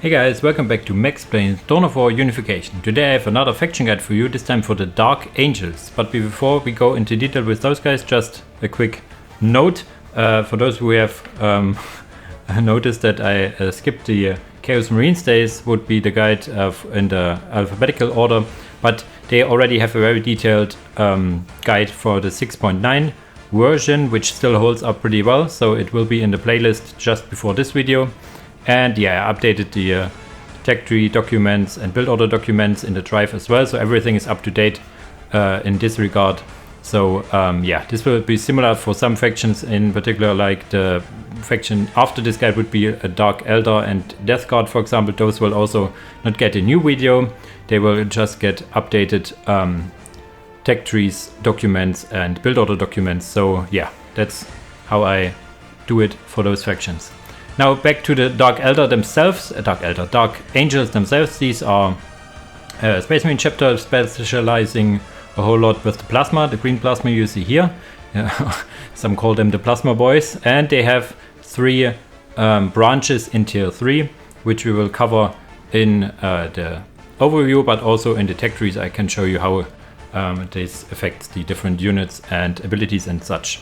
Hey guys, welcome back to Maxplained Dawn of War Unification. Today I have another faction guide for you, this time for the Dark Angels. But before we go into detail with those guys, just a quick note. For those who have noticed that I skipped the Chaos Marines days, would be the guide in the alphabetical order. But they already have a very detailed guide for the 6.9 version, which still holds up pretty well. So it will be in the playlist just before this video. And yeah, I updated the tech tree documents and build order documents in the drive as well, so everything is up to date in this regard. So yeah, this will be similar for some factions, in particular like the faction after this guide would be a Dark Elder and Death Guard, for example. Those will also not get a new video, they will just get updated tech trees documents and build order documents. So yeah, that's how I do it for those factions. Now back to the Dark Elder themselves, Dark Angels themselves. These are Space Marine chapter specializing a whole lot with the plasma, the green plasma you see here. Some call them the plasma boys, and they have 3 branches in tier 3, which we will cover in the overview, but also in the tech trees I can show you how this affects the different units and abilities and such.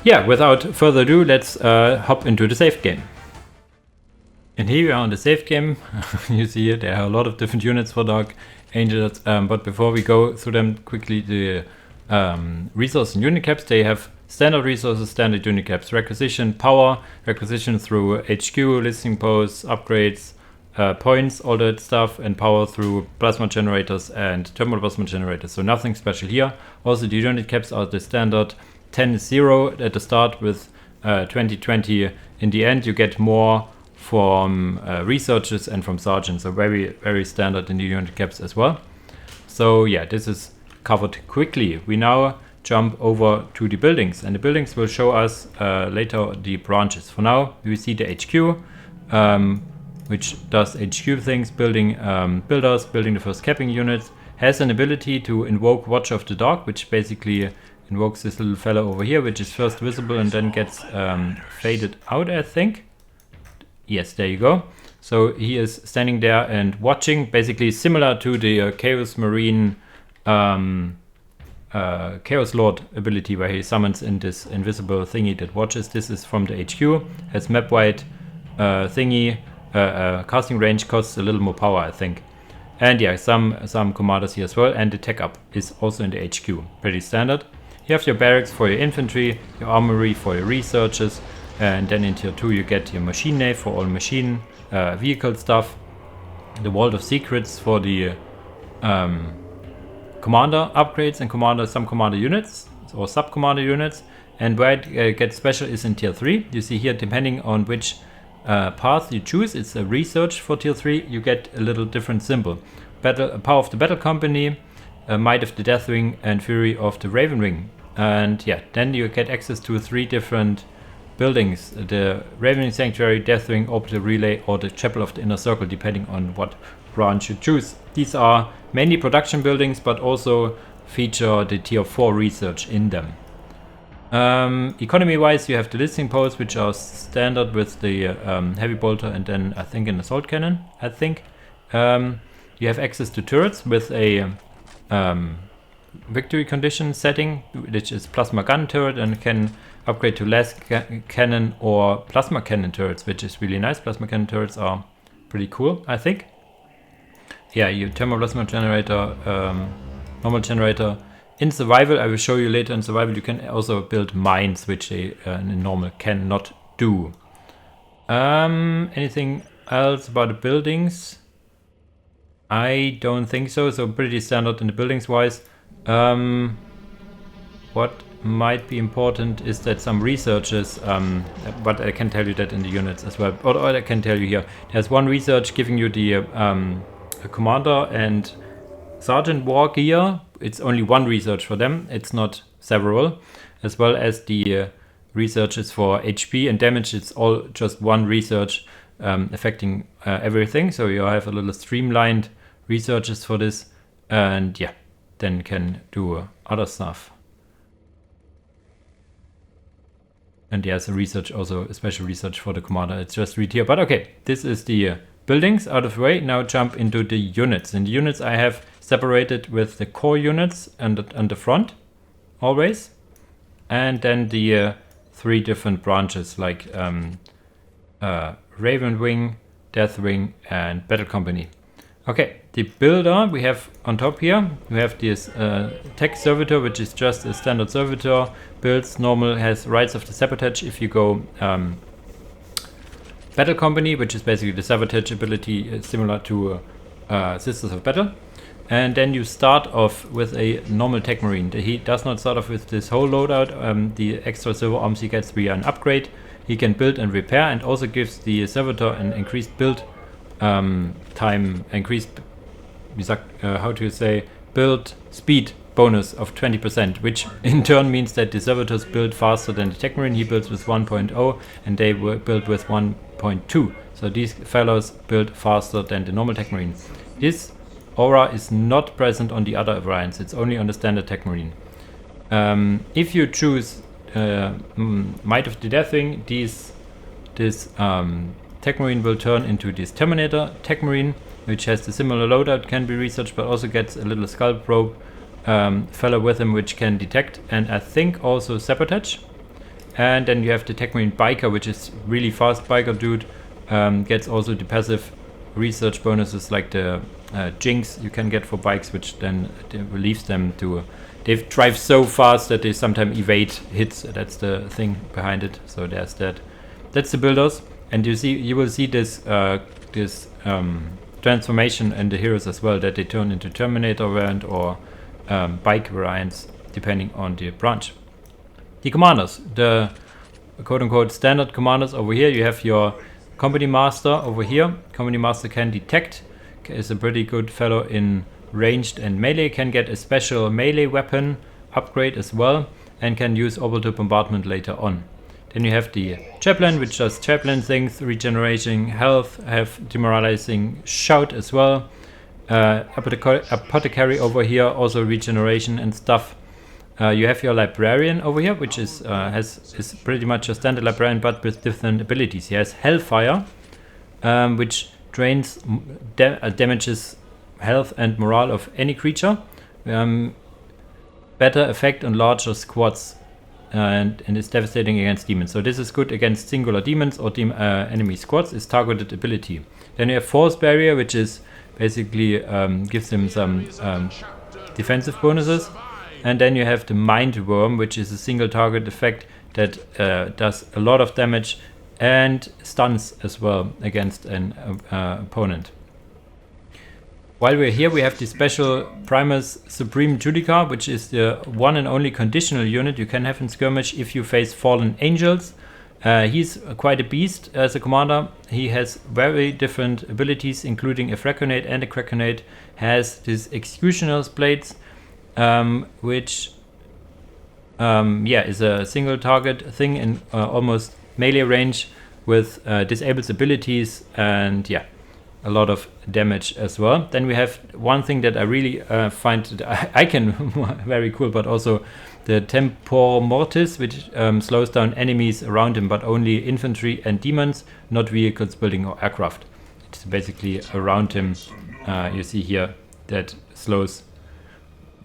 Yeah, without further ado, let's hop into the save game. And here we are in the save game. You see here, there are a lot of different units for Dark Angels. But before we go through them quickly, the resource and unit caps, they have standard resources, standard unit caps, requisition, power, requisition through HQ, listing posts, upgrades, points, all that stuff, and power through plasma generators and thermal plasma generators. So nothing special here. Also the unit caps are the standard 10-0 at the start with 20-20 in the end. You get more from researchers and from sergeants, so very standard in the unit caps as well. So yeah, this is covered quickly. We now jump over to the buildings, and the buildings will show us later the branches. For now we see the HQ, which does HQ things, building builders, building the first capping units, has an ability to invoke Watch of the Dark, which basically invokes this little fella over here, which is first visible and then gets faded out, I think. Yes, there you go. So he is standing there and watching, basically similar to the Chaos Marine Chaos Lord ability, where he summons in this invisible thingy that watches. This is from the HQ, has map wide thingy, casting range, costs a little more power, I think. And yeah, some commanders here as well, and the tech up is also in the HQ, pretty standard. You have your barracks for your infantry, your armory for your researchers, and then in tier 2 you get your machine nave for all machine vehicle stuff, the Vault of Secrets for the commander upgrades and some commander units or sub commander units. And where it gets special is in tier 3. You see here, depending on which path you choose, it's a research for tier 3, you get a little different symbol. Power of the Battle Company, Might of the Deathwing, and Fury of the Ravenwing. And yeah, then you get access to 3 different buildings: the Ravening Sanctuary, Deathwing, Orbital Relay, or the Chapel of the Inner Circle, depending on what branch you choose. These are mainly production buildings, but also feature the tier 4 research in them. Economy wise, you have the listing posts, which are standard with the heavy bolter and then I think an assault cannon. You have access to turrets with a victory condition setting, which is plasma gun turret, and can upgrade to less cannon or plasma cannon turrets, which is really nice. Plasma cannon turrets are pretty cool, I think. Yeah, you thermal plasma generator, normal generator. In survival, I will show you later, in survival you can also build mines, which a normal cannot do. Anything else about the buildings? I don't think so, so pretty standard in the buildings wise. What might be important is that some researchers, but I can tell you that in the units as well, or I can tell you here, there's one research giving you the commander and sergeant war gear. It's only one research for them, it's not several, as well as the researches for HP and damage. It's all just one research affecting everything, so you have a little streamlined researches for this, and yeah, then can do other stuff. And there's a research, also a special research for the commander. It's just read here. But okay, this is the buildings out of the way. Now jump into the units. In the units I have separated with the core units and the front always, and then the 3 different branches like Raven Wing, Death Wing, and Battle Company. Okay, the builder we have on top here. We have this tech servitor, which is just a standard servitor. Builds normal, has rights of the sabotage. If you go Battle Company, which is basically the sabotage ability similar to Sisters of Battle. And then you start off with a normal Tech Marine. He does not start off with this whole loadout. The extra silver arms he gets via an upgrade. He can build and repair, and also gives the servitor an increased build time, increased build speed bonus of 20%, which in turn means that the servitors build faster than the Tech Marine. He builds with 1.0 and they will build with 1.2. So these fellows build faster than the normal Tech Marine. This aura is not present on the other variants, it's only on the standard Tech Marine. If you choose Might of the Death Wing, this Tech Marine will turn into this Terminator Tech Marine, which has the similar loadout, can be researched, but also gets a little skull probe fellow with him, which can detect and I think also sabotage. And then you have the Tech Marine Biker, which is really fast biker dude, gets also the passive research bonuses like the Jinx you can get for bikes, which then relieves them to they drive so fast that they sometimes evade hits. That's the thing behind it. So there's that. That's the builders, and you will see this transformation in the heroes as well, that they turn into Terminator variant or bike variants depending on the branch. The commanders, the quote-unquote standard commanders over here. You have your Company Master over here. Company Master can detect, is a pretty good fellow in ranged and melee, can get a special melee weapon upgrade as well, and can use orbital bombardment later on. Then you have the Chaplain, which does Chaplain things, regeneration, health, have demoralizing shout as well. Apothecary over here, also regeneration and stuff. You have your Librarian over here, which is pretty much a standard Librarian but with different abilities. He has Hellfire, which drains, damages health and morale of any creature. Better effect on larger squads, and is devastating against demons. So this is good against singular demons or enemy squads. Is targeted ability. Then you have Force Barrier, which is basically gives him some defensive bonuses. And then you have the Mind Worm, which is a single target effect that does a lot of damage and stuns as well against an opponent. While we're here, we have the special Primus Supreme Judica, which is the one and only conditional unit you can have in skirmish if you face fallen angels. He's quite a beast as a commander. He has very different abilities, including a frag grenade and a crack grenade. Has this Executioner's Blades, which is a single target thing in almost melee range with disables abilities and a lot of damage as well. Then we have one thing that I really find that I can very cool, but also the Tempor Mortis, which slows down enemies around him, but only infantry and demons, not vehicles, building or aircraft. It's basically around him. You see here that slows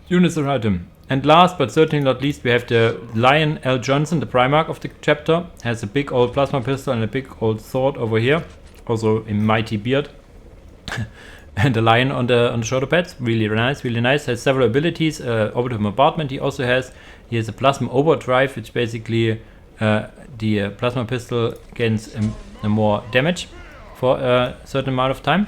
units around him. And last but certainly not least, we have the Lion L. Johnson, the Primarch of the chapter. Has a big old plasma pistol and a big old sword over here. Also a mighty beard. And a lion on the shoulder pads. Really nice, really nice. Has several abilities. Orbital bombardment he also has. He has a plasma overdrive, which basically the plasma pistol gains more damage for a certain amount of time.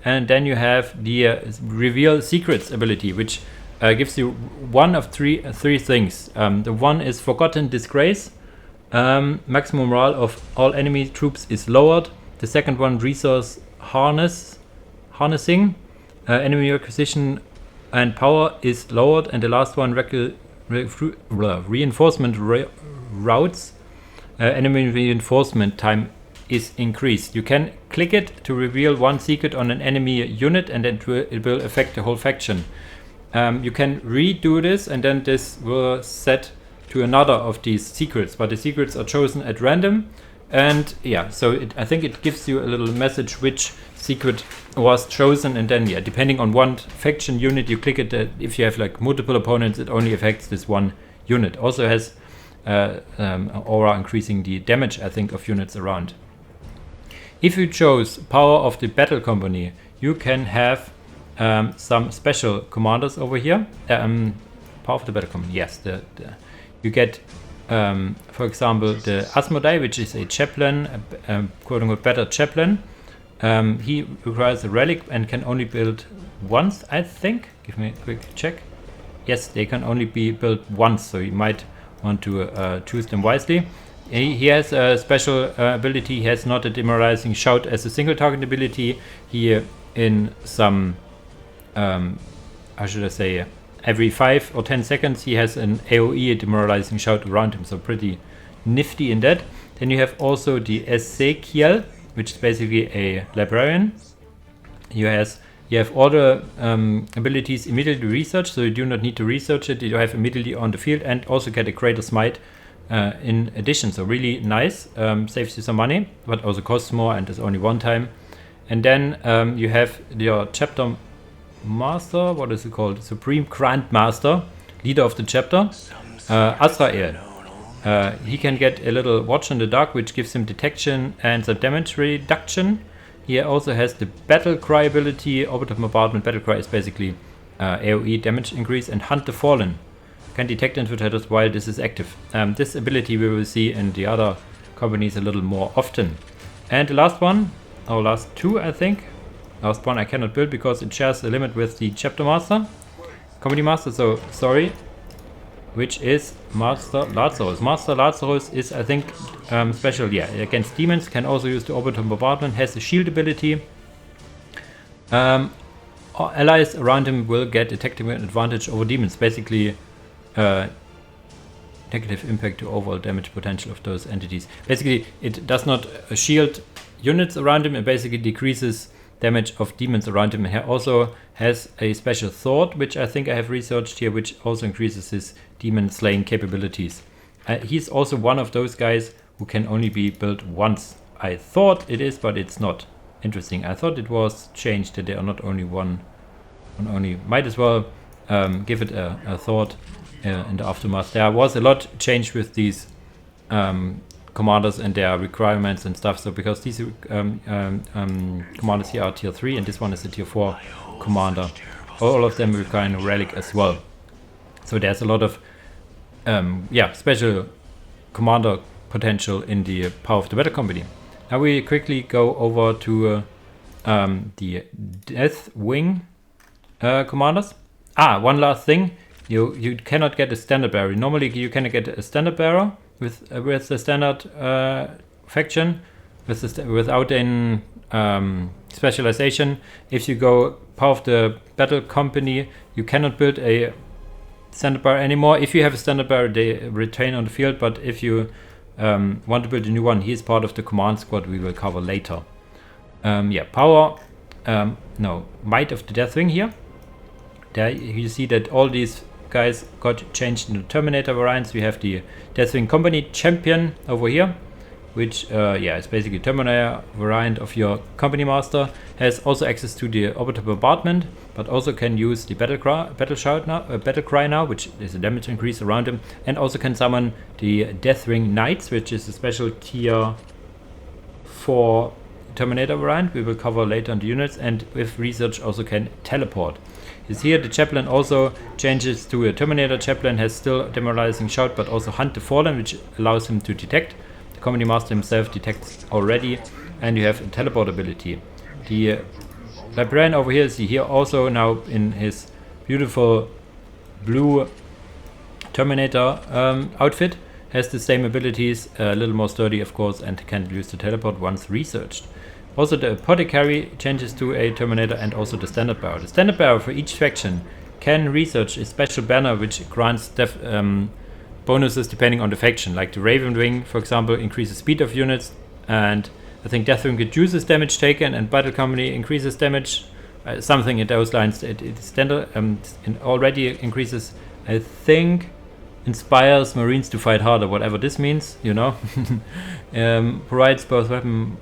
And then you have the reveal secrets ability, which gives you one of three things. The one is Forgotten Disgrace. Maximum morale of all enemy troops is lowered. The second one, Resource Harnessing. Enemy acquisition and power is lowered. And the last one, Reinforcement Routes. Enemy reinforcement time is increased. You can click it to reveal one secret on an enemy unit, and then it will affect the whole faction. You can redo this, and then this will set to another of these secrets, but the secrets are chosen at random, And yeah, so I think it gives you a little message which secret was chosen, and then yeah, depending on one faction unit you click it, if you have like multiple opponents, it only affects this one unit. Also has aura increasing the damage, I think, of units around. If you chose Power of the Battle Company, you can have some special commanders over here. Power of the Battle Company, yes. You get, for example, the Asmodai, which is a chaplain, quote-unquote better chaplain. He requires a relic and can only build once, I think. Give me a quick check. Yes, they can only be built once, so you might want to choose them wisely. He has a special ability. He has not a demoralizing shout as a single target ability. He in some, how should I say, every 5 or 10 seconds he has an AoE, a demoralizing shout around him, so pretty nifty in that. Then you have also the Ezekiel, which is basically a librarian. You have all the abilities immediately researched, so you do not need to research it. You have immediately on the field, and also get a Greater Smite in addition, so really nice. Saves you some money, but also costs more and is only one time. And then you have your chapter master, what is it called? Supreme Grand Master, leader of the chapter, Azrael. He can get a little watch in the dark, which gives him detection and some damage reduction. He also has the battle cry ability. Orbital bombardment battle cry is basically AoE damage increase, and hunt the fallen. Can detect infiltrators while this is active. This ability we will see in the other companies a little more often. And the last one, or last two I think. Last one I cannot build because it shares a limit with the chapter master, company master, so sorry. Which is Master Lazarus. Master Lazarus is, I think, special, yeah, against demons. Can also use the orbital bombardment. Has a shield ability. Allies around him will get a tactical advantage over demons. Basically, negative impact to overall damage potential of those entities. Basically, it does not shield units around him. It basically decreases damage of demons around him. He also has a special thought, which I think I have researched here, which also increases his demon slaying capabilities. He's also one of those guys who can only be built once. I thought it is, but it's not. Interesting. I thought it was changed that they are not only one only. Might as well give it a thought in the aftermath. There was a lot changed with these commanders and their requirements and stuff. So because these commanders here are tier 3 and this one is a tier 4 commander, all of them require a relic as well. So there's a lot of special commander potential in the Power of the Battle Company. Now we quickly go over to the Deathwing commanders. One last thing. You cannot get a standard bearer. Normally you can get a standard bearer with the standard faction without an specialization. If you go Power of the Battle Company, you cannot build a standard bearer anymore. If you have a standard bearer, they retain on the field, but if you want to build a new one, he is part of the command squad we will cover later. Might of the Deathwing here. There you see that all these guys got changed into Terminator variants. We have the Deathwing Company Champion over here, which is basically Terminator variant of your company master. Has also access to the orbital bombardment, but also can use the battle cry now, which is a damage increase around him, and also can summon the Deathwing Knights, which is a special tier 4 Terminator variant we will cover later on the units, and with research also can teleport. Is here the chaplain also changes to a Terminator chaplain, has still demoralizing shout, but also hunt the fallen, which allows him to detect. The company master himself detects already, and you have a teleport ability. The librarian over here is here also now in his beautiful blue Terminator outfit, has the same abilities, a little more sturdy of course, and can use the teleport once researched. Also the apothecary changes to a Terminator, and also the standard bearer. The standard bearer for each faction can research a special banner which grants bonuses depending on the faction. Like the Raven Wing, for example, increases speed of units, and I think Deathwing reduces damage taken, and Battle Company increases damage. Something in those lines. It standard already increases, I think, inspires Marines to fight harder, whatever this means, you know. Provides both weapon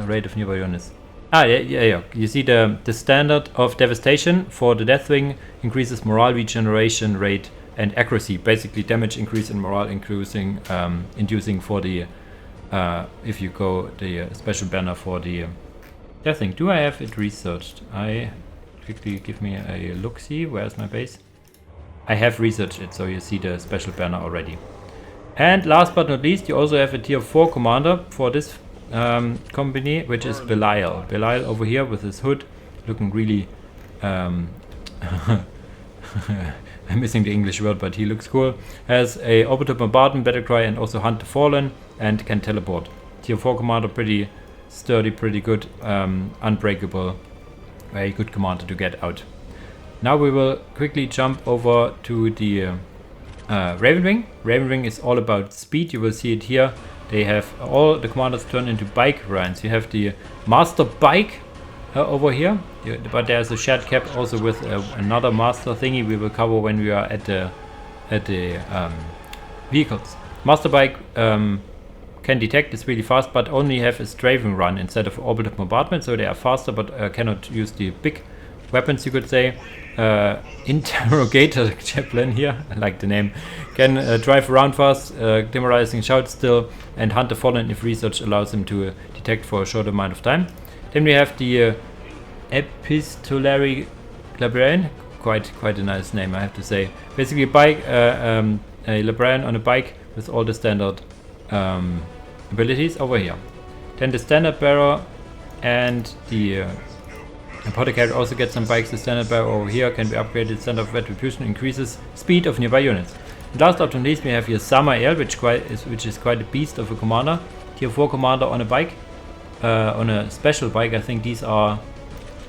rate of nearby units. Yeah. You see the standard of devastation for the Deathwing increases morale regeneration rate and accuracy. Basically damage increase and morale increasing, inducing for the if you go the special banner for the Deathwing. Do I have it researched? I quickly give me a look-see. Where's my base? I have researched it, so you see the special banner already. And last but not least, you also have a tier 4 commander for this company, which is Belial. Belial over here with his hood, looking really... I'm missing the English word, but he looks cool. Has a orbital bombardment, battle cry, and also hunt the fallen, and can teleport. Tier 4 commander, pretty sturdy, pretty good, unbreakable. Very good commander to get out. Now we will quickly jump over to the Ravenwing. Ravenwing is all about speed. You will see it here. They have all the commanders turned into bike variants. You have the master bike over here, but there's a shared cap also with another master thingy we will cover when we are at the vehicles. Master bike can detect, it's really fast, but only have a strafing run instead of orbital bombardment, so they are faster but cannot use the big weapons, you could say. Interrogator chaplain here, I like the name, can drive around fast, demoralizing shout still, and hunt the fallen if research allows him to detect for a short amount of time. Then we have the epistolary librarian, quite a nice name, I have to say. Basically a librarian on a bike with all the standard abilities over here. Then the standard bearer and the apothecary also get some bikes. The standard bearer over here can be upgraded. Standard of retribution increases speed of nearby units. And last but not least, we have here Samael, which is quite a beast of a commander. Tier 4 commander on a bike, on a special bike. I think these are,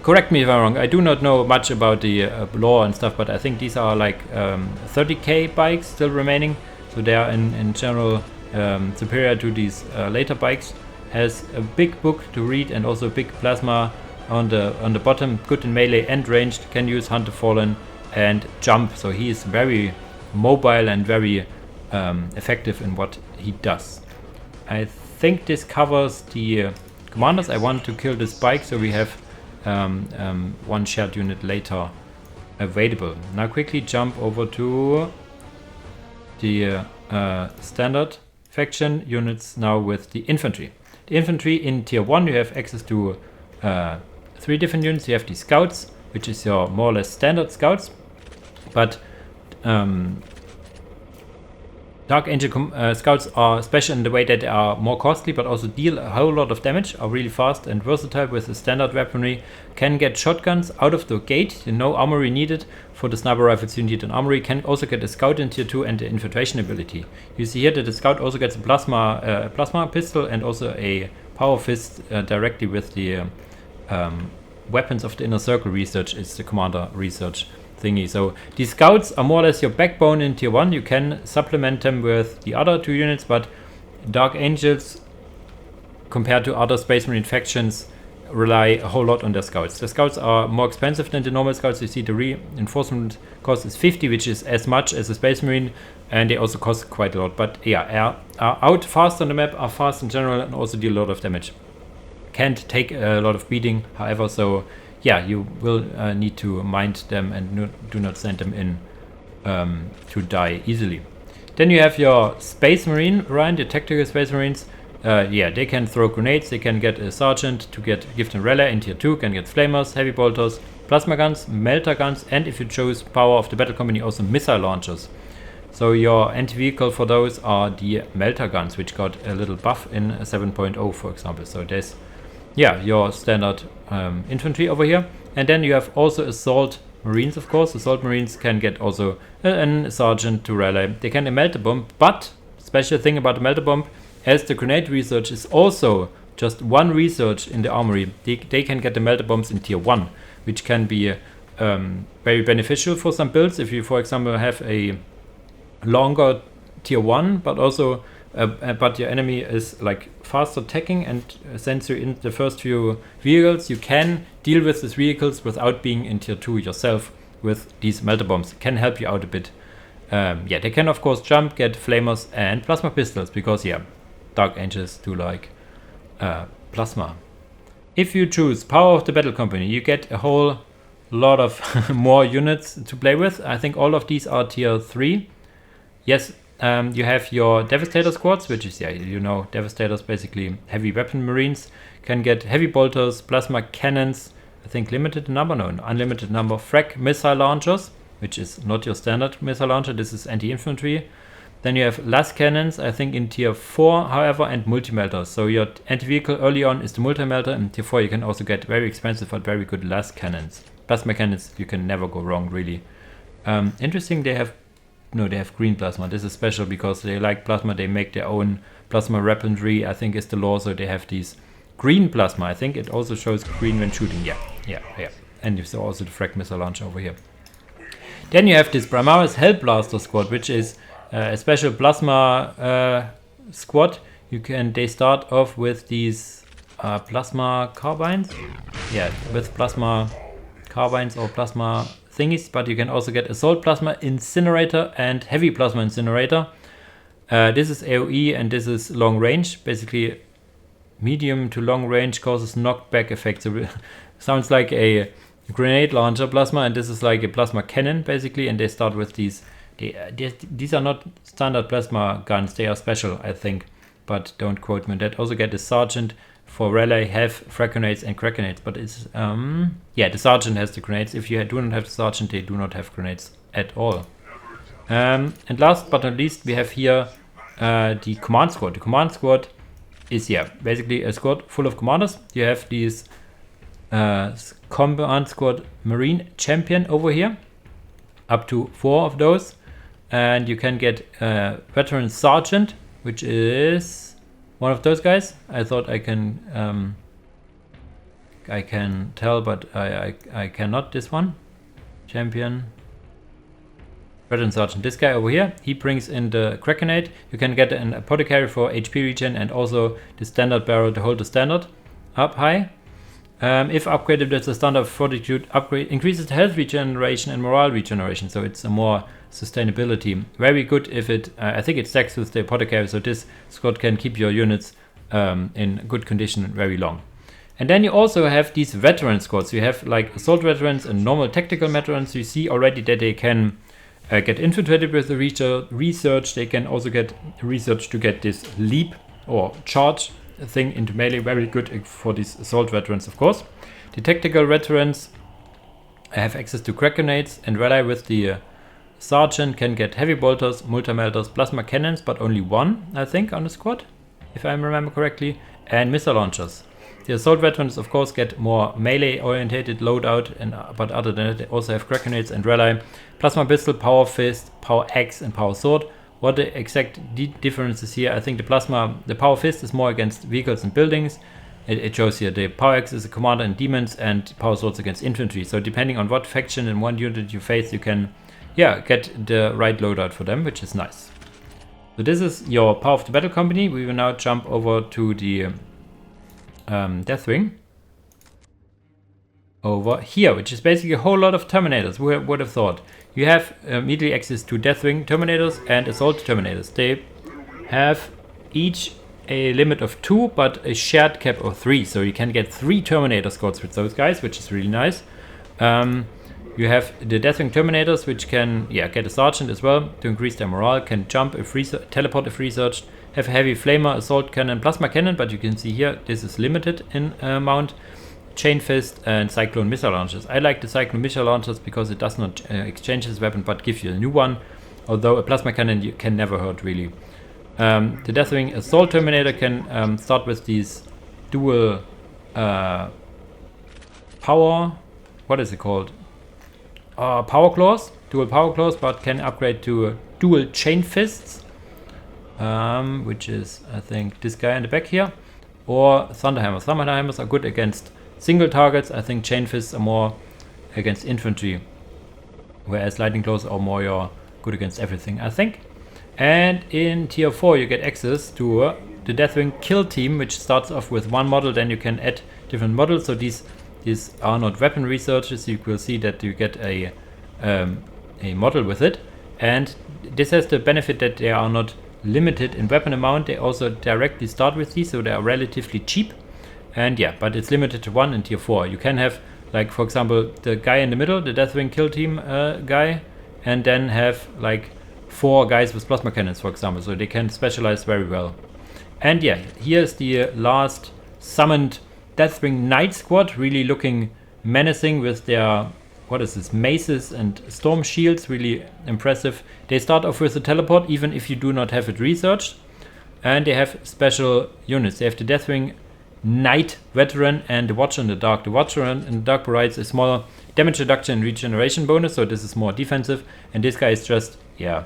correct me if I'm wrong, I do not know much about the lore and stuff, but I think these are like 30k bikes still remaining. So they are in general superior to these later bikes. Has a big book to read and also a big plasma on the bottom, good in melee and ranged, can use Hunt the Fallen and jump, so he is very mobile and very effective in what he does. I think this covers the commanders. I want to kill this bike, so we have one shared unit later available. Now quickly jump over to the standard faction units now with the infantry. The infantry in tier 1, you have access to 3 different units. You have the scouts, which is your more or less standard scouts, but Dark Angel scouts are special in the way that they are more costly, but also deal a whole lot of damage, are really fast and versatile with the standard weaponry, can get shotguns out of the gate, no armory needed. For the sniper rifles you need an armory, can also get a scout in tier 2 and the infiltration ability. You see here that the scout also gets a plasma pistol and also a power fist directly with the weapons of the inner circle research. Is the commander research thingy. So these scouts are more or less your backbone in tier 1. You can supplement them with the other 2 units, but Dark Angels compared to other Space Marine factions rely a whole lot on their scouts. The scouts are more expensive than the normal scouts. You see the reinforcement cost is 50, which is as much as a Space Marine, and they also cost quite a lot, but yeah, are out fast on the map, are fast in general, and also deal a lot of damage. Can't take a lot of beating, however, so yeah, you will need to mind them and do not send them in to die easily. Then you have your Space Marine variant, your tactical Space Marines. Yeah, they can throw grenades, they can get a sergeant to give them relay in tier 2, can get flamers, heavy bolters, plasma guns, melter guns, and if you choose power of the battle company, also missile launchers. So your anti-vehicle for those are the melter guns, which got a little buff in 7.0, for example. So there's, yeah, your standard infantry over here. And then you have also assault marines, of course. Assault marines can get also a sergeant to rally. They can melt a bomb, but special thing about the melter bomb, as the grenade research is also just 1 research in the armory, they can get the melter bombs in tier 1, which can be very beneficial for some builds. If you, for example, have a longer tier 1, but also but your enemy is like fast attacking and sends you in the first few vehicles, you can deal with these vehicles without being in tier 2 yourself with these melter bombs. It can help you out a bit Yeah, they can of course jump, get flamers and plasma pistols, because yeah, Dark Angels do like plasma. If you choose Power of the Battle Company, you get a whole lot of more units to play with. I think all of these are tier 3. Yes, you have your Devastator squads, which is, yeah, you know, Devastators, basically heavy weapon marines, can get heavy bolters, plasma cannons, I think limited number, no, unlimited number, frag missile launchers, which is not your standard missile launcher, this is anti-infantry. Then you have las cannons, I think in tier 4, however, and multi-melters. So your anti-vehicle early on is the multi-melter. In tier 4 you can also get very expensive but very good las cannons. Plasma cannons, you can never go wrong, really. Interesting, they have green plasma. This is special because they like plasma, they make their own plasma weaponry, I think is the law, so they have these green plasma. I think it also shows green when shooting, yeah. And you saw also the frag missile launcher over here. Then you have this Primaris Hellblaster squad, which is a special plasma squad. They start off with these plasma carbines. Yeah, with plasma carbines or plasma thingies, but you can also get assault plasma incinerator and heavy plasma incinerator. This is AoE and this is long range. Basically, medium to long range causes knockback effects. So sounds like a grenade launcher plasma, and this is like a plasma cannon basically. And they start with these. These are not standard plasma guns, they are special, I think, but don't quote me on that. Also get the sergeant for relay, have frag grenades and crack grenades, but it's yeah, the sergeant has the grenades. If you do not have the sergeant, they do not have grenades at all. And last but not least, we have here the command squad. The command squad is, yeah, basically a squad full of commanders. You have these command squad marine champion over here, up to 4 of those. And you can get veteran sergeant, which is one of those guys. I thought I can tell, but I cannot. This one, champion, veteran sergeant. This guy over here, he brings in the crack grenade. You can get an apothecary for HP regen and also the standard barrel to hold the standard up high. If upgraded with the standard fortitude upgrade, increases health regeneration and morale regeneration, so it's a more sustainability. Very good if it, I think it stacks with the apothecary, so this squad can keep your units in good condition very long. And then you also have these veteran squads. You have like assault veterans and normal tactical veterans. You see already that they can get infiltrated with the research. They can also get research to get this leap or charge thing into melee. Very good for these assault veterans, of course. The tactical veterans have access to crack grenades, and rally with the sergeant can get heavy bolters, multi-melters, plasma cannons, but only 1, I think, on the squad, if I remember correctly, and missile launchers. The assault veterans, of course, get more melee-orientated loadout, but other than that, they also have crack grenades and rally, plasma pistol, power fist, power axe, and power sword. What the exact differences here? I think the power fist is more against vehicles and buildings. It shows here the power axe is a commander and demons, and power swords against infantry. So depending on what faction and one unit you face, you can, yeah, get the right loadout for them, which is nice. So this is your Power of the Battle Company. We will now jump over to the Deathwing over here, which is basically a whole lot of Terminators. Who would have thought? You have immediately access to Deathwing Terminators and Assault Terminators. They have each a limit of 2, but a shared cap of 3. So you can get 3 Terminator squads with those guys, which is really nice. You have the Deathwing Terminators, which can, yeah, get a sergeant as well to increase their morale. Can jump if teleport if researched. Have a heavy flamer, assault cannon, plasma cannon, but you can see here this is limited in amount. Chain fist and cyclone missile launchers. I like the cyclone missile launchers because it does not exchange this weapon, but gives you a new one. Although a plasma cannon you can never hurt really. The Deathwing Assault Terminator can start with these dual power. What is it called? Power claws. Dual power claws, but can upgrade to dual chain fists, which is, I think, this guy in the back here, or thunderhammers. Thunderhammers are good against single targets. I think chain fists are more against infantry, whereas lightning claws are more good against everything, I think. And in tier 4 you get access to the Deathwing Kill Team, which starts off with 1 model, then you can add different models. So these are not weapon researches. You will see that you get a model with it. And this has the benefit that they are not limited in weapon amount. They also directly start with these, so they are relatively cheap. And yeah, but it's limited to 1 in tier 4. You can have, like, for example, the guy in the middle, the Deathwing kill team guy, and then have like 4 guys with plasma cannons, for example, so they can specialize very well. And yeah, here's the last summoned Deathwing Knight squad, really looking menacing with their, what is this, maces and storm shields, really impressive. They start off with a teleport, even if you do not have it researched. And they have special units. They have the Deathwing Knight Veteran and the Watcher in the Dark. The Watcher in the Dark provides a smaller damage reduction and regeneration bonus, so this is more defensive. And this guy is just, yeah,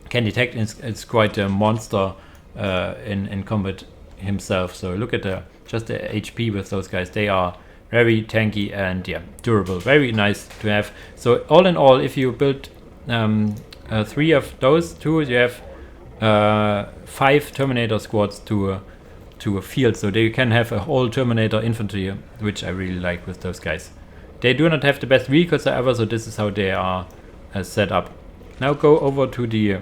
can detect, it's quite a monster in combat himself. So look at just the HP with those guys. They are very tanky and yeah, durable. Very nice to have. So all in all, if you build 3 of those two, you have 5 Terminator squads to a field. So they can have a whole Terminator infantry, which I really like with those guys. They do not have the best vehicles, however, so this is how they are set up. Now go over to the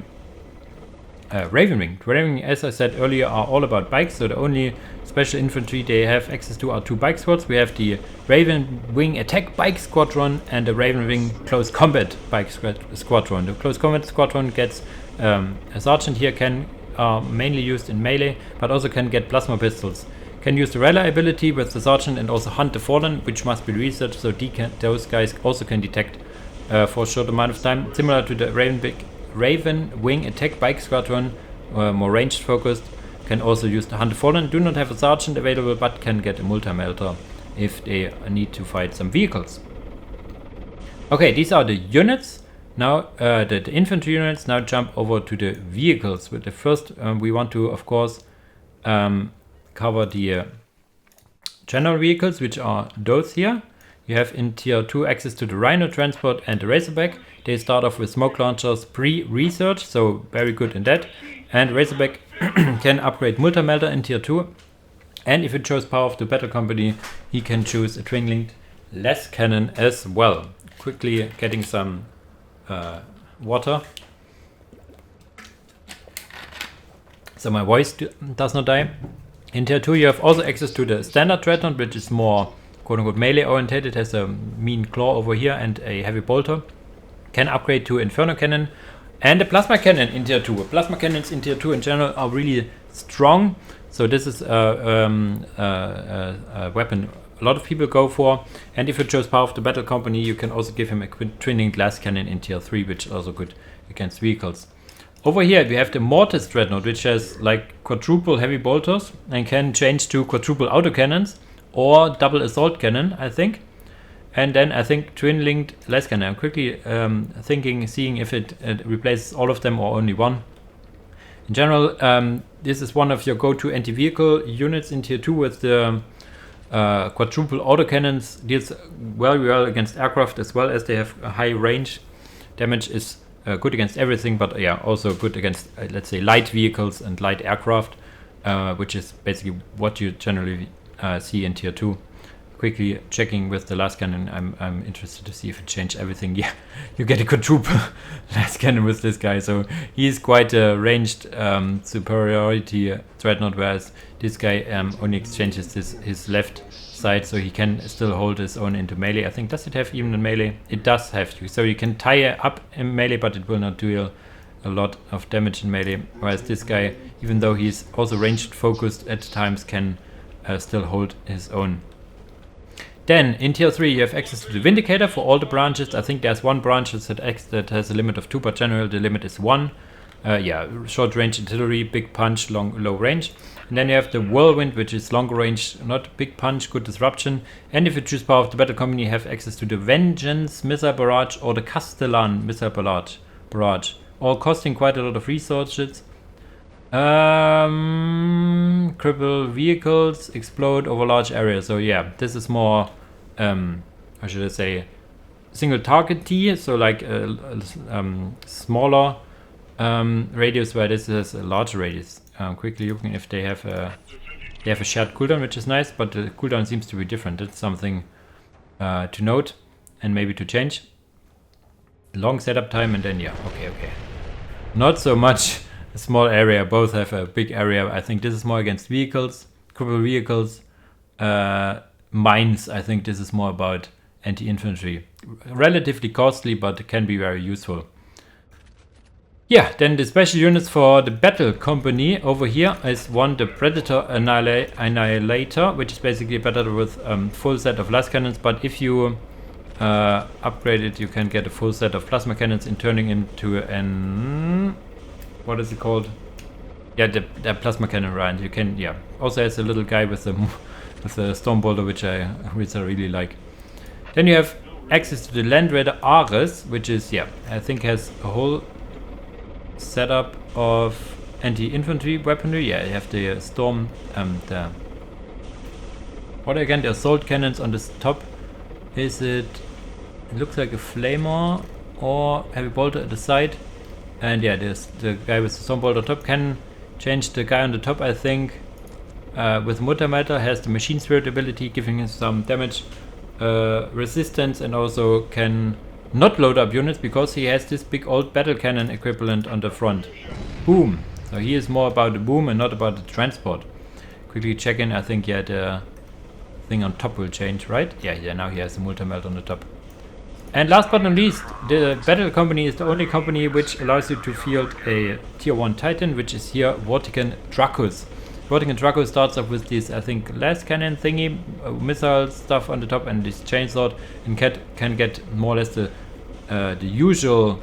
Ravenwing. Ravenwing, as I said earlier, are all about bikes, so the only special infantry they have access to are 2 bike squads. We have the Ravenwing Attack Bike Squadron and the Ravenwing Close Combat Bike Squadron. The Close Combat Squadron gets a sergeant here, can mainly used in melee, but also can get plasma pistols. Can use the rally ability with the sergeant and also hunt the fallen, which must be researched, so those guys also can detect for a short amount of time. Similar to the Ravenwing Attack Bike Squadron, more ranged focused, can also use the hunt the fallen. Do not have a sergeant available, but can get a multi-melter if they need to fight some vehicles. Okay, these are the units. Now the infantry units. Now jump over to the vehicles. With the first, we want to, of course, cover the general vehicles, which are those here. You have in tier 2 access to the Rhino Transport and the Razorback. They start off with smoke launchers pre-research, so very good in that. And Razorback can upgrade multi-melter in tier 2. And if you chose Power of the Battle Company, he can choose a twin-linked las cannon as well. Quickly getting some water, so my voice does not die. In tier 2 you have also access to the standard Dreadnought, which is more quote-unquote melee oriented. It has a mean claw over here and a heavy bolter. Can upgrade to Inferno Cannon and a Plasma Cannon in tier 2. Plasma Cannons in tier 2 in general are really strong, so this is a weapon a lot of people go for. And if you chose Power of the Battle Company, you can also give him a twin-linked las cannon in tier 3, which is also good against vehicles. Over here we have the Mortis Dreadnought, which has like quadruple heavy bolters and can change to quadruple autocannons or double assault cannon, I think. And then I think twin-linked las cannon. I'm quickly seeing if it replaces all of them or only one. In general, this is one of your go-to anti-vehicle units in tier 2 with the quadruple autocannons. Deals very well against aircraft, as well as they have a high range. Damage is good against everything, but yeah, also good against let's say light vehicles and light aircraft, which is basically what you generally see in tier 2. Quickly checking with the las cannon, I'm interested to see if it changed everything. Yeah, you get a quadruple las cannon with this guy, so he's quite a ranged superiority dreadnought, whereas this guy only exchanges his left side, so he can still hold his own into melee. I think, does it have even in melee? It does have to, so you can tie it up in melee, but it will not deal a lot of damage in melee, whereas this guy, even though he's also ranged focused at times, can still hold his own. Then in tier 3 you have access to the Vindicator for all the branches. I think there's one branch that has a limit of 2, but generally the limit is 1. Yeah, short range artillery, big punch, low range. And then you have the Whirlwind, which is longer range, not big punch, good disruption. And if you choose Power of the Battle Company, you have access to the Vengeance Missile Barrage or the Castellan Missile Barrage, all costing quite a lot of resources. Cripple vehicles, explode over large areas. So yeah, this is more, how should I say, single target-y, so like smaller radius, where this has a larger radius. Quickly looking if they have a shared cooldown, which is nice, but the cooldown seems to be different. That's something to note and maybe to change. long setup time, and then yeah, okay. Not so much a small area. Both have a big area. I think this is more against vehicles, crippled vehicles, mines. I think this is more about anti-infantry. Relatively costly, but it can be very useful. Yeah, then the special units for the battle company over here is one, the Predator Annihilator, which is basically a Predator with full set of las cannons, but if you upgrade it, you can get a full set of plasma cannons and turning into an... what is it called? Yeah, the plasma cannon round. You can, yeah. Also has a little guy with the storm bolter, which I really like. Then you have access to the Land Raider Ares, which is, yeah, I think has a whole setup of anti-infantry weaponry. Yeah, you have the storm, the assault cannons on the top. Is it looks like a flamer or heavy bolter at the side, and yeah, there's the guy with the storm bolter top. Can change the guy on the top, I think, with Muttermatter, has the machine spirit ability, giving him some damage resistance, and also can not load up units because he has this big old battle cannon equivalent on the front. Boom. So he is more about the boom and not about the transport. Quickly check in. I think, yeah, the thing on top will change, right? Yeah, now he has the multi-melt on the top. And last but not least, the battle company is the only company which allows you to field a tier 1 Titan, which is here Vortican Dracus. Vortican Dracus starts off with this, I think, las cannon thingy, missile stuff on the top, and this chainsword, and can get more or less the usual,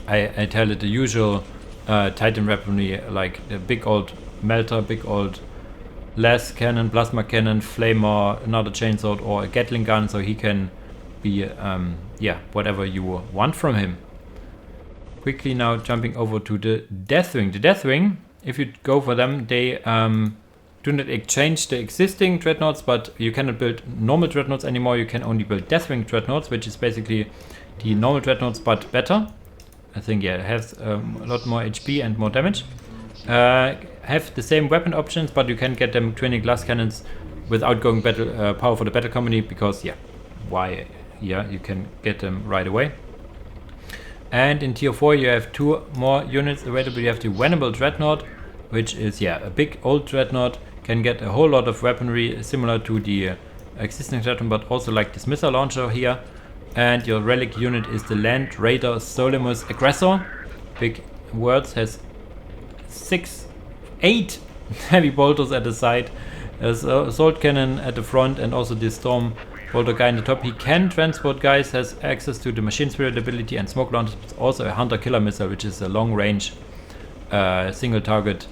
I tell it, the usual Titan weaponry, like the big old melter, big old las cannon, plasma cannon, flamer, another chainsword, or a Gatling gun, so he can be, yeah, whatever you want from him. Quickly now jumping over to the Deathwing. The Deathwing, if you go for them, they do not exchange the existing dreadnoughts, but you cannot build normal dreadnoughts anymore. You can only build Deathwing dreadnoughts, which is basically the normal dreadnoughts but better. I think, yeah, it has a lot more HP and more damage. Have the same weapon options, but you can get them twinning glass cannons with outgoing battle power for the battle company, because, yeah, why? Yeah, you can get them right away. And in tier 4 you have 2 more units available. You have the Venable Dreadnought, which is, yeah, a big old dreadnought, can get a whole lot of weaponry similar to the existing dreadnought, but also like this missile launcher here. And your relic unit is the Land Raider Solimus Aggressor. Big words, has 8 heavy bolters at the side. There's a assault cannon at the front, and also this storm bolter guy in the top. He can transport guys, has access to the machine spirit ability and smoke launchers, but also a hunter killer missile, which is a long range single target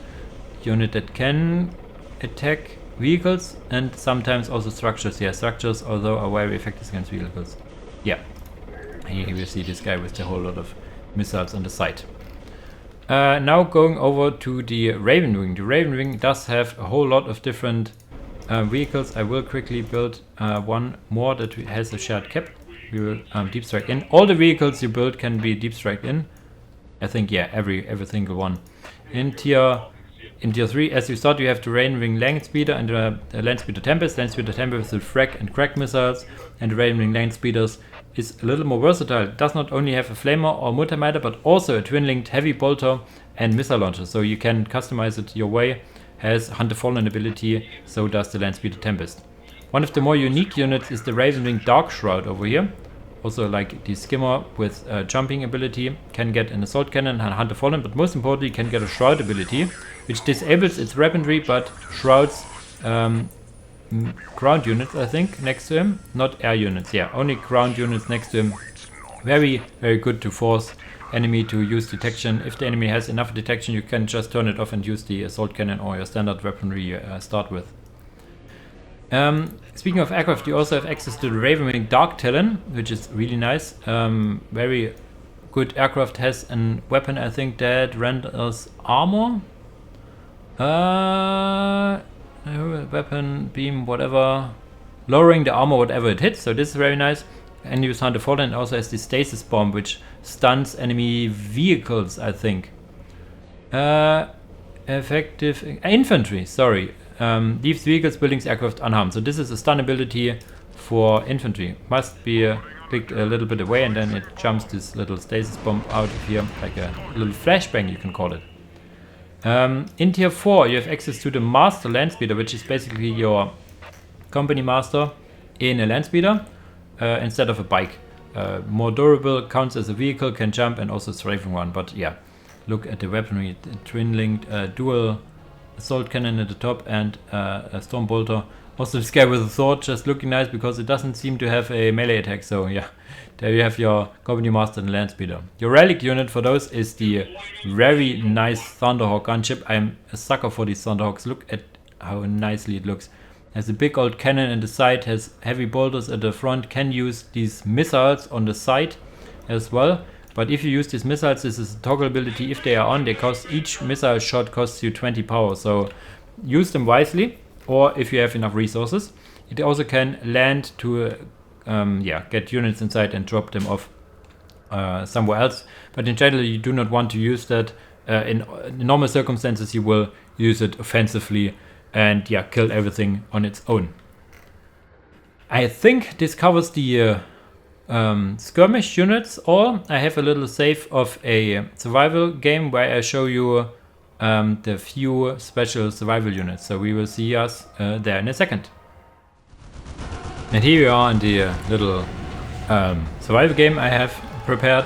unit that can attack vehicles and sometimes also structures. Yeah, structures, although are very effective against vehicles. Yeah, here we see this guy with a whole lot of missiles on the side. Now going over to the Ravenwing. The Ravenwing does have a whole lot of different vehicles. I will quickly build one more that has a shared cap. We will deep strike in. All the vehicles you build can be deep strike in. I think, yeah, every single one. In tier 3, as you start, you have the Ravenwing Land Speeder and the Land Speeder Tempest. Land Speeder Tempest with frag and crack missiles, and the Ravenwing Land Speeders is a little more versatile. It does not only have a flamer or multimatter, but also a twin-linked heavy bolter and missile launcher, so you can customize it your way. Has Hunter Fallen ability, so does the Land Speeder Tempest. One of the more unique units is the Ravenwing Dark Shroud over here. Also like the Skimmer with jumping ability, can get an assault cannon and Hunter Fallen, but most importantly can get a Shroud ability, which disables its weaponry but shrouds ground units, I think, next to him. Not air units, yeah, only ground units next to him. Very, very good to force enemy to use detection. If the enemy has enough detection, you can just turn it off and use the assault cannon or your standard weaponry you start with. Speaking of aircraft, you also have access to the Ravenwing Dark Talon, which is really nice. Very good aircraft, has a weapon, I think, that renders armor. Weapon, beam, whatever. Lowering the armor, whatever it hits, so this is very nice. And use Hunter Fallen, and also has the Stasis Bomb, which stuns enemy vehicles, I think. Effective infantry, sorry. Leaves vehicles, buildings, aircraft unharmed. So this is a stun ability for infantry. Must be clicked a little bit away, and then it jumps this little stasis bomb out of here, like a little flashbang you can call it. In tier 4 you have access to the master land speeder, which is basically your company master in a land speeder instead of a bike. More durable, counts as a vehicle, can jump, and also strafing run. But yeah, look at the weaponry, twin-linked dual assault cannon at the top and a storm bolter. Also this guy with a sword just looking nice because it doesn't seem to have a melee attack. So yeah, there you have your company master and land speeder. Your relic unit for those is the very nice Thunderhawk gunship. I'm a sucker for these Thunderhawks. Look at how nicely it looks. Has a big old cannon in the side, has heavy bolters at the front, can use these missiles on the side as well. But if you use these missiles, this is a toggle ability. If they are on, they cost, each missile shot costs you 20 power. So use them wisely, or if you have enough resources. It also can land to get units inside and drop them off somewhere else. But in general, you do not want to use that. In normal circumstances, you will use it offensively and yeah, kill everything on its own. I think this covers the skirmish units all. I have a little save of a survival game where I show you the few special survival units. So we will see us there in a second. And here we are in the little survival game I have prepared.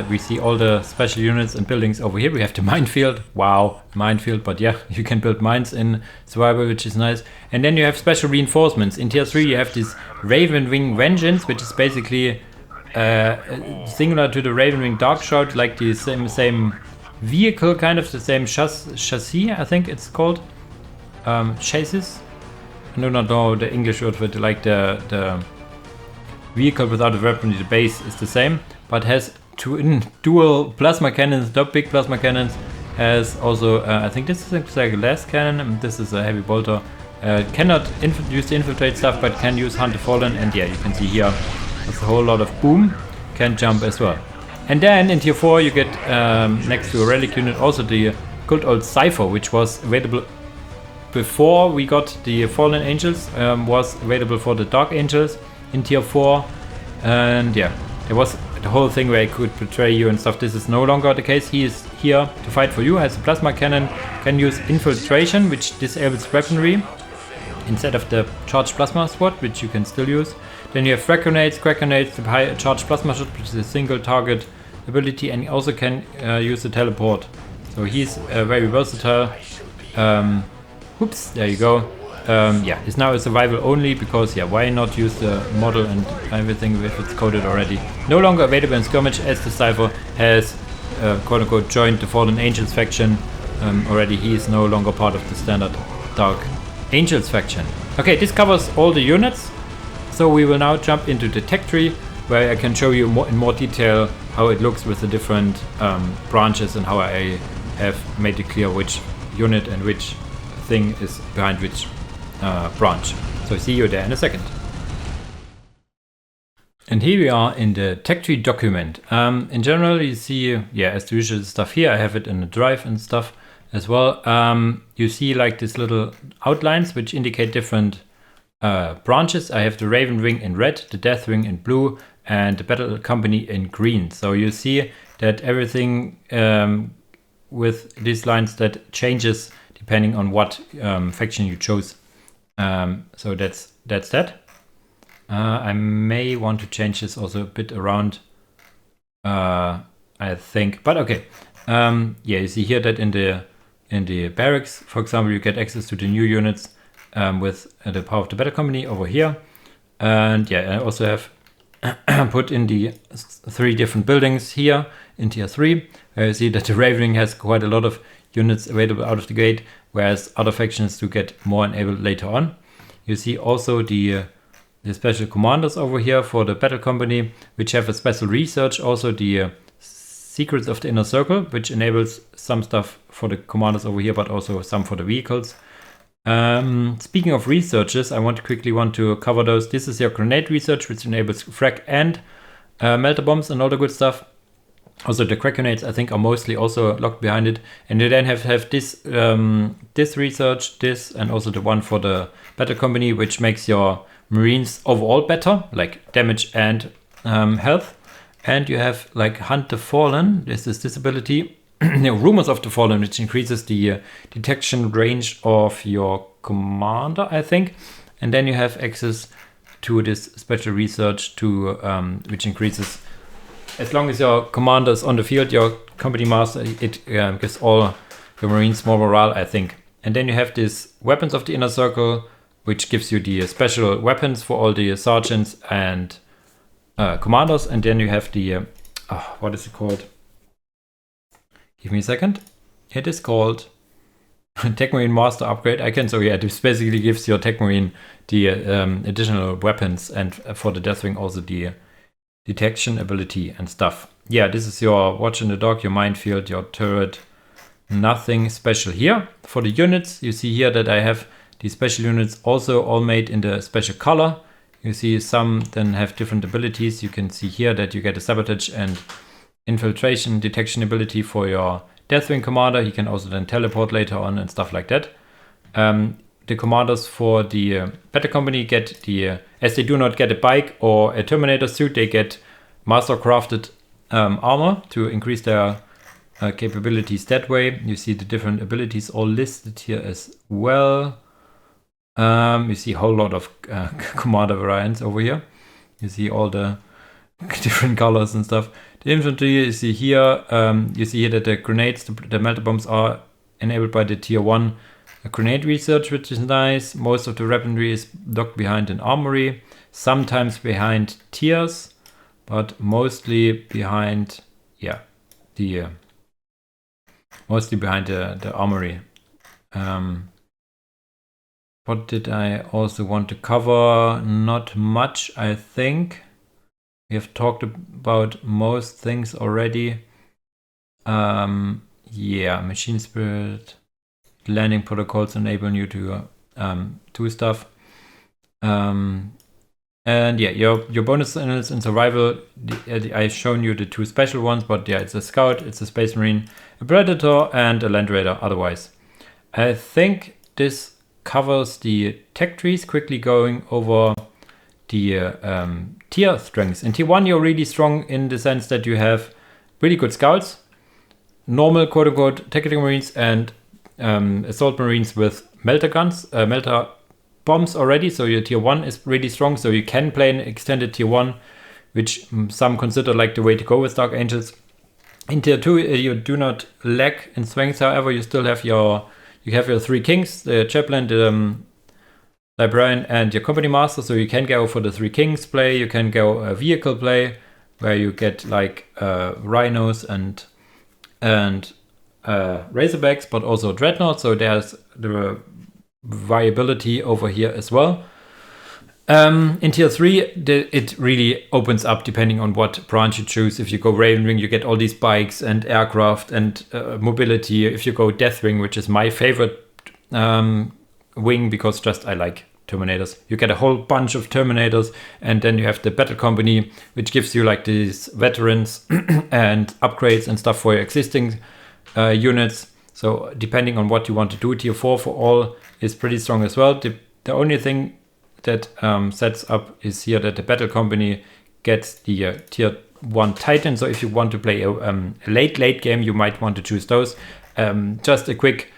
We see all the special units and buildings over here. We have the minefield. Wow, minefield. But yeah, you can build mines in survival, which is nice. And then you have special reinforcements. In tier 3 you have this Raven Wing Vengeance, which is basically similar to the Raven Wing Dark Shroud, like the same vehicle, kind of the same chassis, I think it's called. Chassis? I do not know the English word for it. Like the vehicle without a weaponry, the base is the same, but has dual plasma cannons, big plasma cannons. Has also, I think this is like a last cannon, and this is a heavy bolter. Cannot use the infiltrate stuff, but can use Hunt the Fallen, and yeah, you can see here there's a whole lot of boom. Can jump as well. And then in tier 4 you get, next to a relic unit, also the good old Cypher, which was available before we got the Fallen Angels, was available for the Dark Angels in tier 4. And yeah, there was the whole thing where he could betray you and stuff. This is no longer the case. He is here to fight for you, has a plasma cannon, can use infiltration, which disables weaponry instead of the charged plasma sword, which you can still use. Then you have frag grenades, the high charged plasma shot, which is a single target ability, and he also can use the teleport. So he's very versatile. Oops, there you go. Yeah, it's now a survival only because, yeah, why not use the model and everything if it's coded already. No longer available in skirmish, as the Cypher has quote-unquote joined the Fallen Angels faction already. He is no longer part of the standard Dark Angels faction. Okay, this covers all the units. So we will now jump into the tech tree, where I can show you in more detail how it looks with the different branches and how I have made it clear which unit and which thing is behind which branch. So see you there in a second. And here we are in the tech tree document. In general, you see, yeah, as the usual stuff here. I have it in the drive and stuff as well. You see like these little outlines which indicate different branches. I have the Raven Wing in red, the Death Wing in blue, and the Battle Company in green. So you see that everything with these lines that changes depending on what faction you chose. So that's that. I may want to change this also a bit around, I think, but okay. Yeah, you see here that in the barracks, for example, you get access to the new units with the power of the Battle Company over here. And yeah, I also have put in the 3 different buildings here in tier 3. You see that the Raven Wing has quite a lot of units available out of the gate, whereas other factions do get more enabled later on. You see also the special commanders over here for the Battle Company, which have a special research, also the Secrets of the Inner Circle, which enables some stuff for the commanders over here, but also some for the vehicles. Speaking of researches, I want to cover those. This is your grenade research, which enables frag and melter bombs and all the good stuff. Also the Krakenades, I think, are mostly also locked behind it. And you then have this this research, this, and also the one for the Battle Company, which makes your Marines overall better, like damage and health. And you have like Hunt the Fallen. This is this ability. Rumors of the Fallen, which increases the detection range of your commander, I think. And then you have access to this special research to which increases, as long as your commander is on the field, your company master, it gives all your Marines more morale, I think. And then you have this Weapons of the Inner Circle, which gives you the special weapons for all the sergeants and commanders. And then you have the, what is it called? Give me a second. It is called Tech Marine Master Upgrade Icon. So yeah, this basically gives your Tech Marine the additional weapons, and for the Deathwing also the detection ability and stuff. Yeah, this is your Watch in the Dark, your minefield, your turret. Nothing special here. For the units, you see here that I have these special units also all made in the special color. You see some then have different abilities. You can see here that you get a sabotage and infiltration detection ability for your Deathwing commander. He can also then teleport later on and stuff like that. The commanders for the Battle Company get the, as they do not get a bike or a Terminator suit, they get master crafted armor to increase their capabilities that way. You see the different abilities all listed here as well. You see a whole lot of commander variants over here. You see all the different colors and stuff. The infantry, you see here that the grenades, the melter bombs are enabled by the tier 1 grenade research, which is nice. Most of the weaponry is locked behind an armory, sometimes behind tiers, but mostly behind, mostly behind the armory. What did I also want to cover? Not much, I think. We have talked about most things already. Machine Spirit, landing protocols enabling you to do stuff. And yeah, your bonus in survival, I've shown you the 2 special ones, but yeah, it's a Scout, it's a Space Marine, a Predator, and a Land Raider otherwise. I think this covers the tech trees. Quickly going over the tier strengths. In tier 1, you're really strong in the sense that you have really good Scouts, normal quote-unquote tactical Marines, and assault Marines with melter guns, melter bombs already. So your tier 1 is really strong, so you can play an extended tier 1, which some consider like the way to go with Dark Angels. In tier 2, you do not lack in strength, however, you still have your 3 kings, the chaplain, the librarian, and your company master. So you can go for the 3 kings play, you can go a vehicle play, where you get like rhinos and razorbacks, but also dreadnoughts. So there's the viability over here as well. In tier 3, it really opens up depending on what branch you choose. If you go Ravenwing, you get all these bikes and aircraft and mobility. If you go Deathwing, which is my favorite wing, because just I like Terminators, you get a whole bunch of Terminators. And then you have the Battle Company, which gives you like these veterans and upgrades and stuff for your existing units. So depending on what you want to do, tier 4 for all is pretty strong as well. The only thing that sets up is here that the Battle Company gets the tier 1 Titan. So if you want to play a late game, you might want to choose those. Just a quick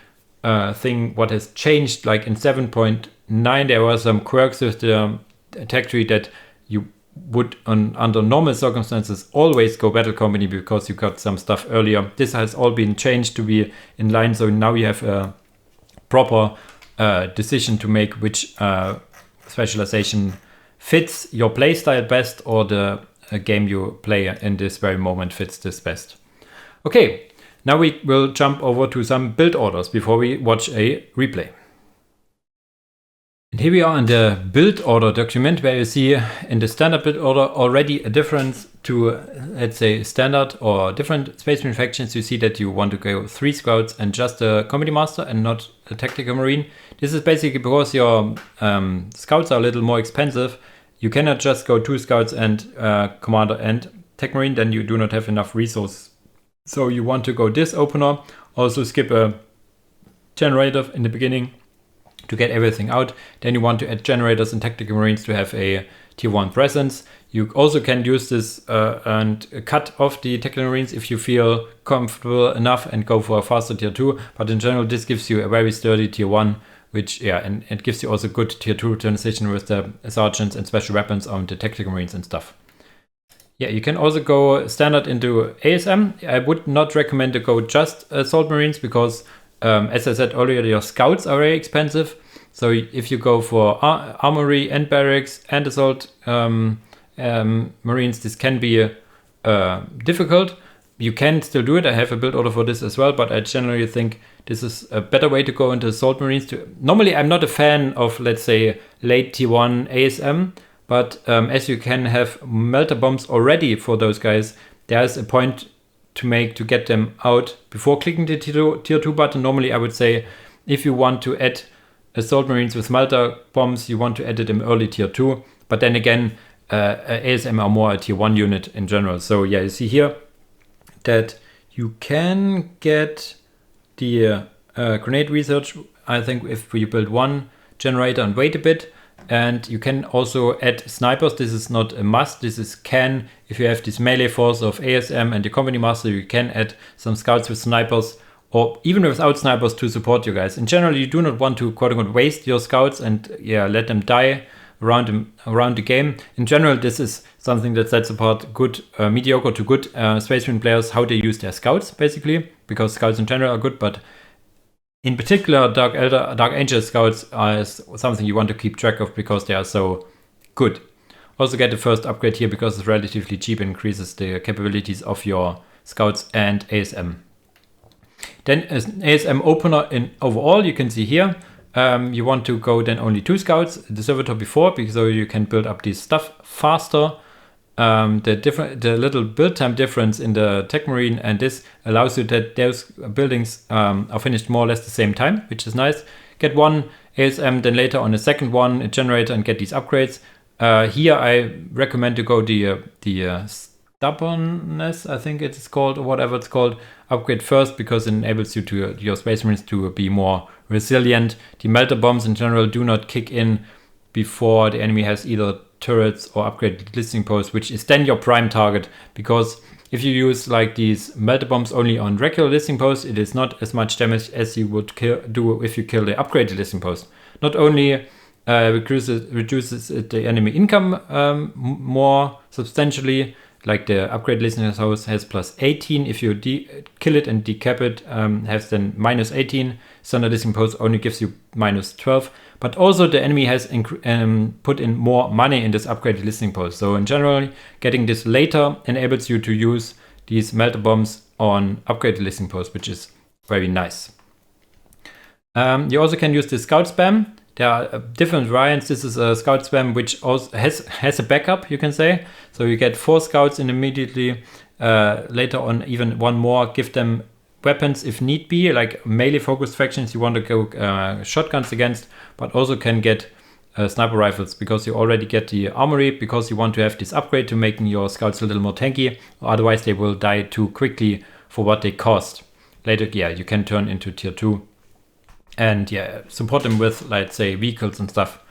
thing, what has changed, like in 7.9, there were some quirks with the tech tree that you would, under normal circumstances, always go Battle Company because you got some stuff earlier. This has all been changed to be in line. So now you have a proper decision to make which specialization fits your playstyle best, or the game you play in this very moment fits this best. Okay, now we will jump over to some build orders before we watch a replay. And here we are in the build order document, where you see in the standard build order already a difference to, let's say, standard or different Space Marine factions. You see that you want to go 3 Scouts and just a Company Master and not a Tactical Marine. This is basically because your Scouts are a little more expensive. You cannot just go 2 Scouts and Commander and Tech Marine, then you do not have enough resources So you want to go this opener, also skip a generator in the beginning to get everything out. Then you want to add generators and tactical marines to have a tier 1 presence. You also can use this and cut off the tactical marines if you feel comfortable enough and go for a faster tier 2. But in general, this gives you a very sturdy tier 1, which, and it gives you also good tier 2 transition with the sergeants and special weapons on the tactical marines and stuff. Yeah, you can also go standard into ASM. I would not recommend to go just assault marines because as I said earlier, your scouts are very expensive. So if you go for armory and barracks and assault marines, this can be difficult. You can still do it. I have a build order for this as well, but I generally think this is a better way to go into assault marines. Normally, I'm not a fan of, let's say, late T1 ASM, but as you can have melter bombs already for those guys, there's a point to make to get them out before clicking the tier 2 button. Normally, I would say if you want to add assault marines with melter bombs, you want to add it in early tier 2. But then again, ASM are more a tier 1 unit in general. So yeah, you see here that you can get the grenade research, I think, if you build one generator and wait a bit. And you can also add snipers. This is not a must. This is can. If you have this melee force of ASM and the company master, you can add some scouts with snipers or even without snipers to support you guys. In general, you do not want to quote unquote waste your scouts and let them die around the game. In general, this is something that sets apart good mediocre to good Space Marine players, how they use their scouts basically, because scouts in general are good, but in particular, Dark Angel scouts are something you want to keep track of because they are so good. Also get the first upgrade here because it's relatively cheap and increases the capabilities of your scouts and ASM. Then as an ASM opener in overall, you can see here, you want to go then only 2 scouts, the servitor before, because so you can build up this stuff faster. The little build time difference in the Tech Marine and this allows you that those buildings are finished more or less the same time, which is nice. Get one ASM, then later on a second one, a generator, and get these upgrades. Here I recommend to go the stubbornness, I think it's called, or whatever it's called, upgrade first because it enables you to your Space Marines to be more resilient. The melter bombs in general do not kick in before the enemy has either turrets or upgraded listening posts, which is then your prime target, because if you use like these melter bombs only on regular listening posts, it is not as much damage as you would do if you kill the upgraded listening post. Not only reduces the enemy income more substantially, like the upgrade listening house has plus 18. If you kill it and decap it, has then minus 18. Standard listening post only gives you minus 12. But also the enemy has put in more money in this upgraded listening post. So in general, getting this later enables you to use these melter bombs on upgraded listening posts, which is very nice. You also can use the scout spam. There are different variants. This is a scout spam which also has a backup, you can say. So you get 4 scouts and immediately later on even one more. Give them weapons if need be, like melee focused factions you want to go shotguns against, but also can get sniper rifles because you already get the armory because you want to have this upgrade to making your scouts a little more tanky. Otherwise they will die too quickly for what they cost. Later, yeah, you can turn into tier 2. And yeah, support them with, let's say, vehicles and stuff.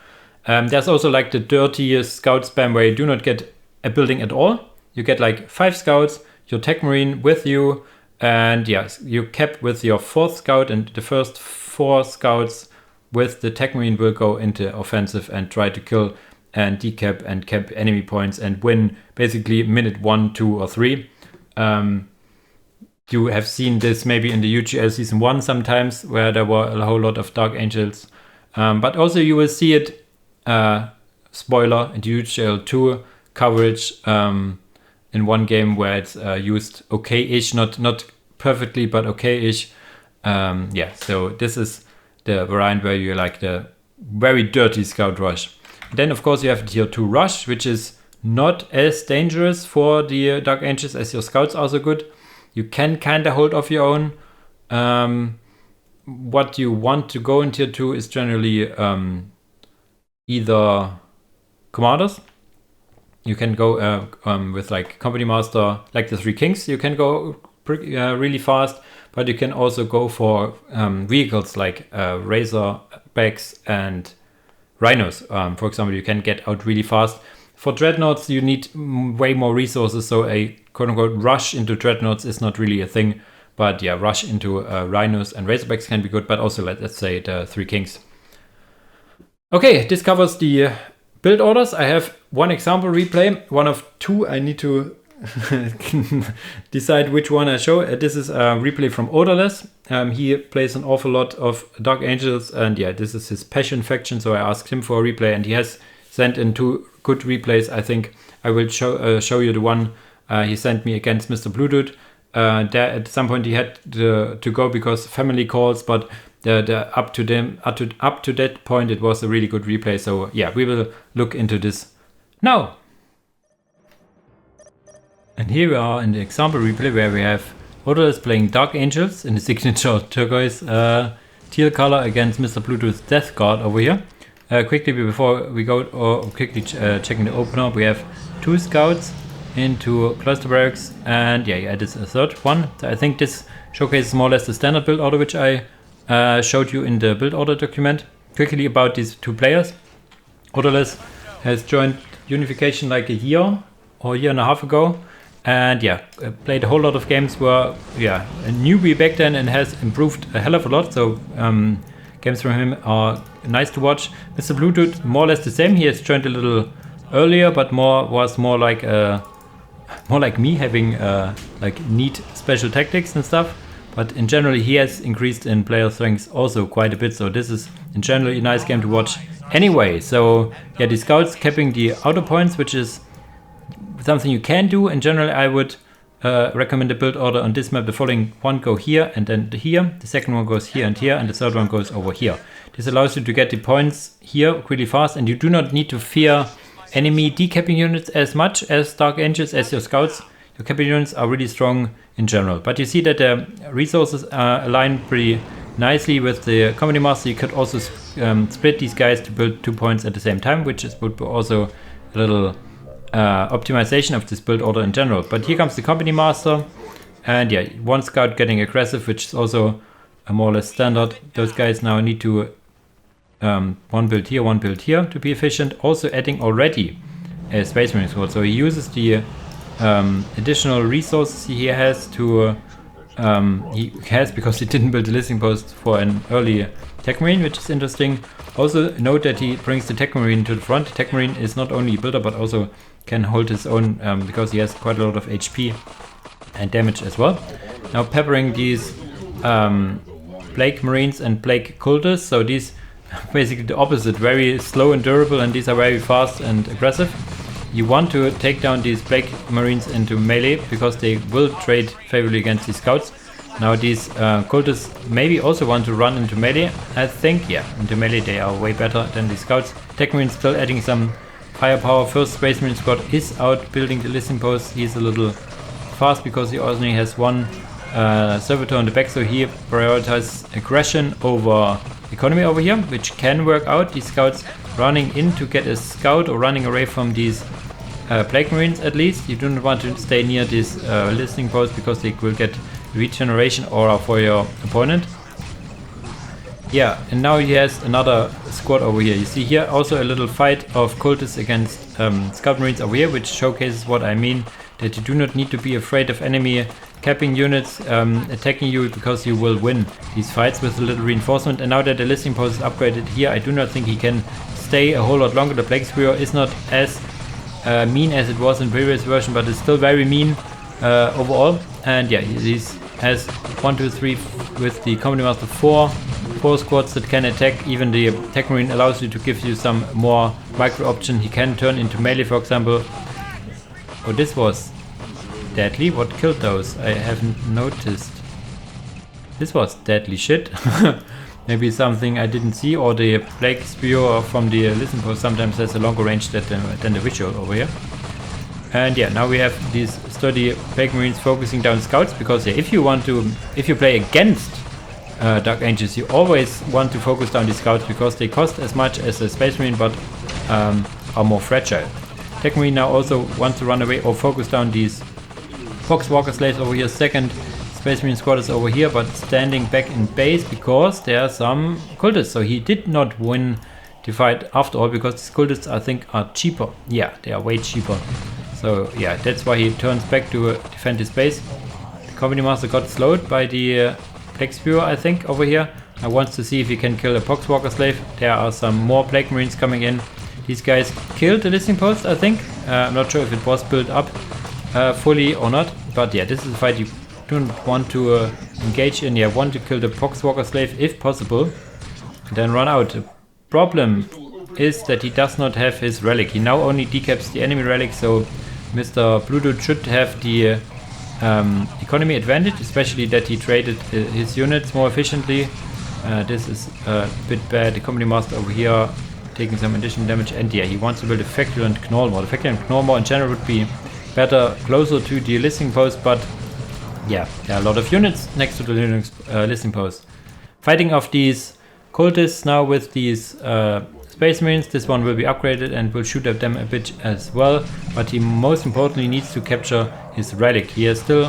There's also like the dirtiest scout spam where you do not get a building at all. You get like 5 scouts, your Tech Marine with you, and yes, you cap with your 4th scout, and the first 4 scouts with the Tech Marine will go into offensive and try to kill and decap and cap enemy points and win basically minute 1, 2, or 3. You have seen this maybe in the UGL Season 1 sometimes, where there were a whole lot of Dark Angels. But also you will see it, spoiler, in the UGL 2 coverage in one game where it's used okay-ish, not perfectly, but okay-ish. Yeah, so this is the variant where you like the very dirty Scout Rush. Then, of course, you have Tier 2 Rush, which is not as dangerous for the Dark Angels as your Scouts are so good. You can kind of hold off your own. What you want to go in Tier 2 is generally either commanders. You can go with like Company Master, like the 3 Kings. You can go really fast, but you can also go for vehicles like Razorbacks and Rhinos. For example, you can get out really fast. For Dreadnoughts, you need way more resources, so a quote-unquote rush into Dreadnoughts is not really a thing. But yeah, rush into Rhinos and Razorbacks can be good, but also let's say the Three Kings. Okay, this covers the build orders. I have one example replay, one of two. I need to decide which one I show. This is a replay from Odorless. He plays an awful lot of Dark Angels, and yeah, this is his passion faction, so I asked him for a replay, and he has sent in 2 good replays. I think I will show you the one he sent me against Mr. Blue Dude. There at some point he had to go because family calls, but up to that point it was a really good replay. So yeah, we will look into this now. And here we are in the example replay where we have Odorless playing Dark Angels in the signature turquoise teal color against Mr. Bluetooth's Death Guard over here. Quickly before we go, quickly checking the opener, we have 2 scouts into Cluster Barracks, and yeah, added a 3rd one. So I think this showcases more or less the standard build order which I showed you in the build order document. Quickly about these 2 players. Odorless has joined Unification like a year or a year and a half ago, and yeah, played a whole lot of games, were yeah, a newbie back then and has improved a hell of a lot. So games from him are nice to watch. Mr. Blue Dude, more or less the same. He has joined a little earlier, but was more like me, having like neat special tactics and stuff. But in general, he has increased in player strengths also quite a bit. So this is in general a nice game to watch anyway. So yeah, the scouts capping the outer points, which is something you can do. In general, I would recommend the build order on this map. The following: 1 go here and then here. The second one goes here, and the 3rd one goes over here. This allows you to get the points here really fast, and you do not need to fear enemy decapping units as much as Dark Angels, as your scouts. Your capping units are really strong in general. But you see that the resources align pretty nicely with the Company Master. You could also split these guys to build 2 points at the same time, which would be also a little optimization of this build order in general. But here comes the Company Master, and yeah, 1 scout getting aggressive, which is also more or less standard. Those guys now need to 1 build here, 1 build here to be efficient. Also adding already a Space Marine squad, so he uses the additional resources he has to because he didn't build a listing post for an early Tech Marine, which is interesting. Also note that he brings the Tech Marine to the front. Tech Marine is not only a builder but also can hold his own because he has quite a lot of HP and damage as well. Now peppering these Plague Marines and Plague Cultists, so these basically the opposite, very slow and durable, and these are very fast and aggressive. You want to take down these Plague Marines into melee because they will trade favorably against these scouts. Now these cultists maybe also want to run into melee. I think, yeah, into melee they are way better than the scouts. Tech Marine still adding some firepower. First Space Marine squad is out building the listing post. He's a little fast because he only has 1 servitor on the back, so he prioritizes aggression over economy over here, which can work out. These scouts running in to get a scout or running away from these Plague Marines at least. You do not want to stay near this listing post because they will get regeneration aura for your opponent. Yeah, and now he has another squad over here. You see here also a little fight of cultists against Scout Marines over here, which showcases what I mean, that you do not need to be afraid of enemy capping units attacking you, because you will win these fights with a little reinforcement. And now that the listing post is upgraded here, I do not think he can stay a whole lot longer. The Plague Spear is not as mean as it was in previous version, but it's still very mean overall. And yeah, he has 1, 2, 3 with the Company Master 4 squads that can attack. Even the Tech Marine allows you to give you some more micro option. He can turn into melee, for example. Oh, this was deadly. What killed those? I haven't noticed. This was deadly shit. Maybe something I didn't see, or the Plague Spear from the listen post sometimes has a longer range than the visual over here. And yeah, now we have these sturdy Plague Marines focusing down scouts, because yeah, if you play against Dark Angels, you always want to focus down the scouts because they cost as much as a Space Marine but are more fragile. Tech Marine now also wants to run away or focus down these Foxwalker slaves over here. Second Space Marine squad is over here, but standing back in base because there are some cultists. So he did not win the fight after all, because these cultists, I think, are cheaper. Yeah, they are way cheaper. So yeah, that's why he turns back to defend his base. The Company Master got slowed by the Plague Spewer, I think, over here. I want to see if he can kill a Poxwalker slave. There are some more Plague Marines coming in. These guys killed the listing post, I think. I'm not sure if it was built up fully or not. But yeah, this is a fight you don't want to engage in. You want to kill the Poxwalker slave if possible, and then run out. The problem is that he does not have his relic. He now only decaps the enemy relic, so Mr. Blue Dude should have the economy advantage, especially that he traded his units more efficiently. This is a bit bad. The Company Master over here taking some additional damage, and yeah, he wants to build a Feculent Gnormor. The Feculent Gnormor in general would be better closer to the listing post, but yeah, there are a lot of units next to the listing post. Fighting off these cultists now with these Space Marines. This one will be upgraded and will shoot at them a bit as well, but he most importantly needs to capture his relic. He has still,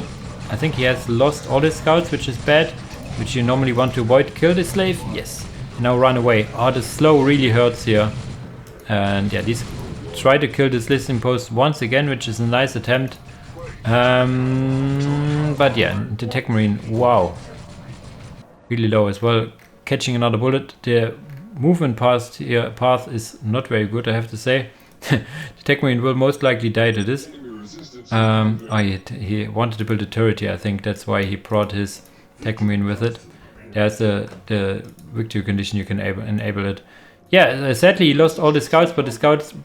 I think he has lost all his scouts, which is bad, which you normally want to avoid. Kill the slave, yes. Now run away. Oh, the slow really hurts here. And yeah, these try to kill this listing post once again, which is a nice attempt. But yeah, the Tech Marine, wow. Really low as well. Catching another bullet. The movement path is not very good, I have to say. The Tech Marine will most likely die to this. He wanted to build a turret here, I think that's why he brought his Tech Marine with it. There's the victory condition, you can enable it. Yeah, sadly he lost all the scouts, but with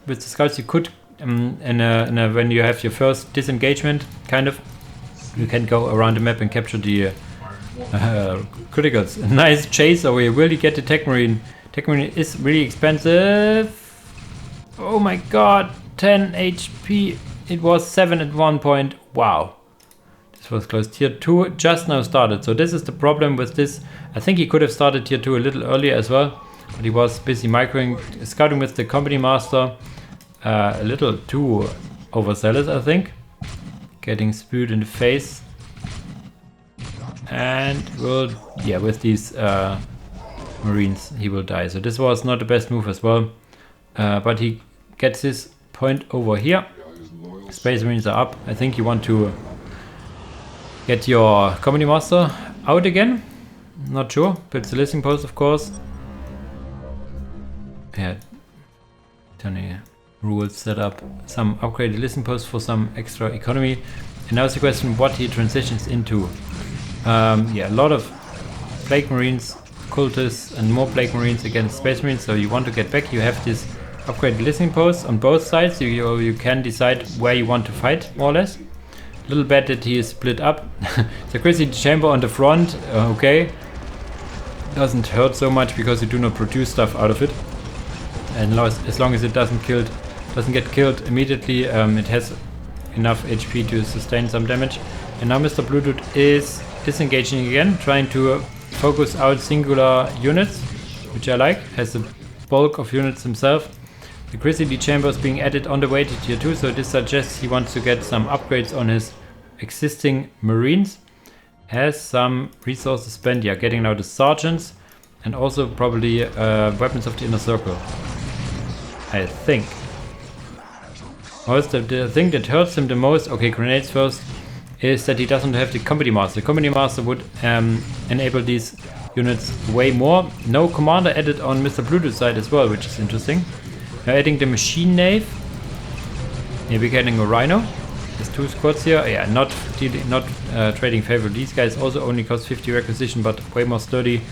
the scouts you could, when you have your first disengagement, kind of, you can go around the map and capture the criticals. A nice chase over here. Will you get the Tech Marine? Tech Marine is really expensive. Oh my god, 10 HP. It was 7 at one point. Wow. This was close. Tier 2 just now started. So this is the problem with this. I think he could have started Tier 2 a little earlier as well, but he was busy scouting with the Company Master. A little too overzealous, I think. Getting spewed in the face. And with these Marines he will die. So this was not the best move as well. But he gets this point over here. Space Marines are up. I think you want to get your Company Master out again. Not sure. Builds the listing post, of course. Yeah. Turning rules set up some upgraded listing posts for some extra economy. And now it's the question what he transitions into. Yeah, a lot of Plague Marines, cultists, and more Plague Marines against Space Marines. So you want to get back. You have this upgraded listing posts on both sides. You can decide where you want to fight, more or less. A little bad that he is split up. The Crazy Chamber on the front, okay. Doesn't hurt so much because you do not produce stuff out of it. And as long as it doesn't get killed immediately, it has enough HP to sustain some damage. And now Mr. Blue Dude is disengaging again, trying to focus out singular units, which I like. Has the bulk of units himself. The Crazy Chamber is being added on the way to Tier 2, so this suggests he wants to get some upgrades on his existing Marines. Has some resources spent, yeah, getting now the Sergeants, and also probably Weapons of the Inner Circle. I think. The thing that hurts him the most, okay, grenades first, is that he doesn't have the Company Master. The Company Master would enable these units way more. No commander added on Mr. Bluetooth side as well, which is interesting. Now adding the Machine Knave. Maybe getting a Rhino. There's 2 squads here. Yeah, not trading favor. These guys also only cost 50 requisition, but way more sturdy.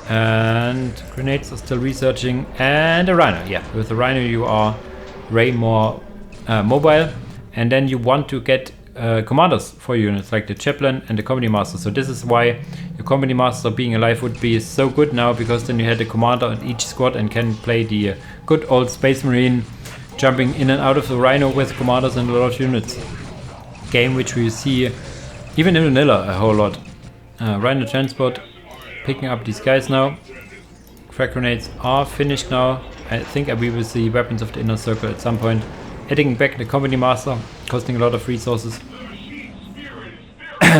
And grenades are still researching. And a Rhino. Yeah, with the Rhino you are way more mobile. And then you want to get commanders for units like the Chaplain and the Company Master. So this is why your Company Master being alive would be so good now, because then you had a commander on each squad and can play the good old Space Marine jumping in and out of the Rhino with commanders and a lot of units. Game which we see even in vanilla a whole lot. Rhino transport picking up these guys now. Frag grenades are finished now. I think we will see Weapons of the Inner Circle at some point. Adding back the Company Master, costing a lot of resources.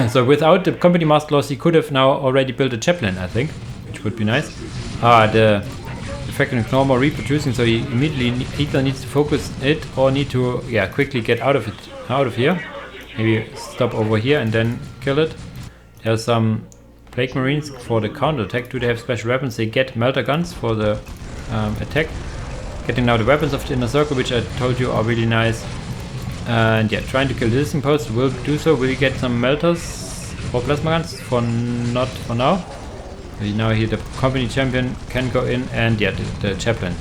So without the company master loss, he could have now already built a chaplain, I think, which would be nice. The factory is no more reproducing, so he immediately either needs to focus it or need to quickly get out of here. Maybe stop over here and then kill it. There's some Plague Marines for the counter attack. Do they have special weapons? They get melter guns for the attack. Getting now the weapons of the inner circle, which I told you are really nice. And yeah, trying to kill this impost will do so. Will you get some melters or plasma guns? Not for now. Now here the company champion can go in, and yeah, the chaplain.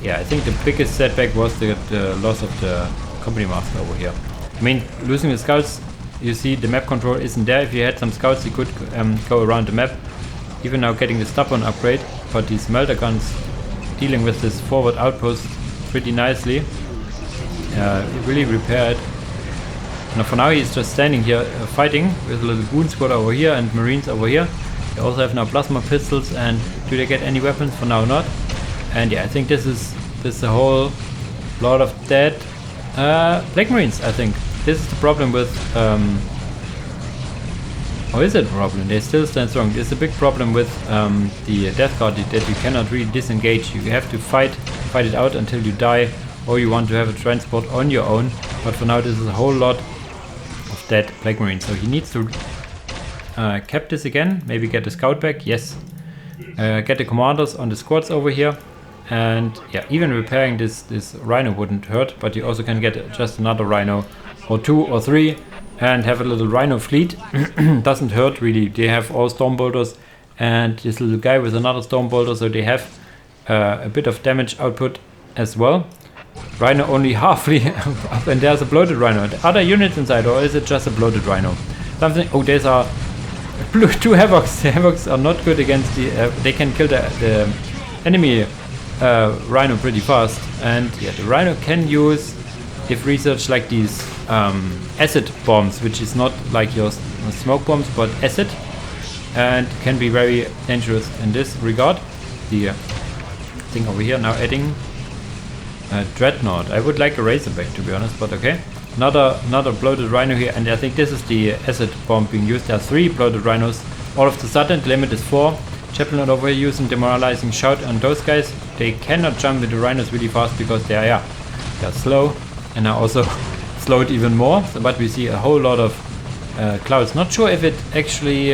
Yeah, I think the biggest setback was the loss of the company master over here. I mean, losing the scouts, you see the map control isn't there. If you had some scouts, you could go around the map. Even now getting the stubborn upgrade, but these melter guns dealing with this forward outpost pretty nicely. Really repaired. Now for now he's just standing here fighting with a little goon squad over here and marines over here. They also have now plasma pistols, and do they get any weapons? For now not. And yeah, I think this is a whole lot of dead Plague Marines, I think. This is the problem with or is it a problem? They still stand strong. It's a big problem with the Death Guard that you cannot really disengage. You have to fight it out until you die, or you want to have a transport on your own. But for now this is a whole lot of dead Plague Marines. So he needs to cap this again, maybe get the scout back, yes. Get the commanders on the squads over here. And yeah, even repairing this rhino wouldn't hurt, but you also can get just another rhino or 2 or 3 and have a little rhino fleet. Doesn't hurt really. They have all storm bolters and this little guy with another storm bolter, so they have a bit of damage output as well. Rhino only halfly up, and there's a bloated rhino. Are there other units inside, or is it just a bloated rhino? Something. Oh, there's a blue 2 havocs. The havocs are not good against the. They can kill the enemy rhino pretty fast, and yeah, the rhino can use, if research, like these acid bombs, which is not like your smoke bombs but acid, and can be very dangerous in this regard. The thing over here now adding dreadnought. I would like a razorback, to be honest, but okay. Another bloated rhino here, and I think this is the acid bomb being used. There are 3 bloated rhinos. All of the sudden, the limit is 4. Chaplain over here using demoralizing shout on those guys. They cannot jump with the rhinos really fast because they're slow, and are also slowed even more. So, but we see a whole lot of clouds. Not sure if it actually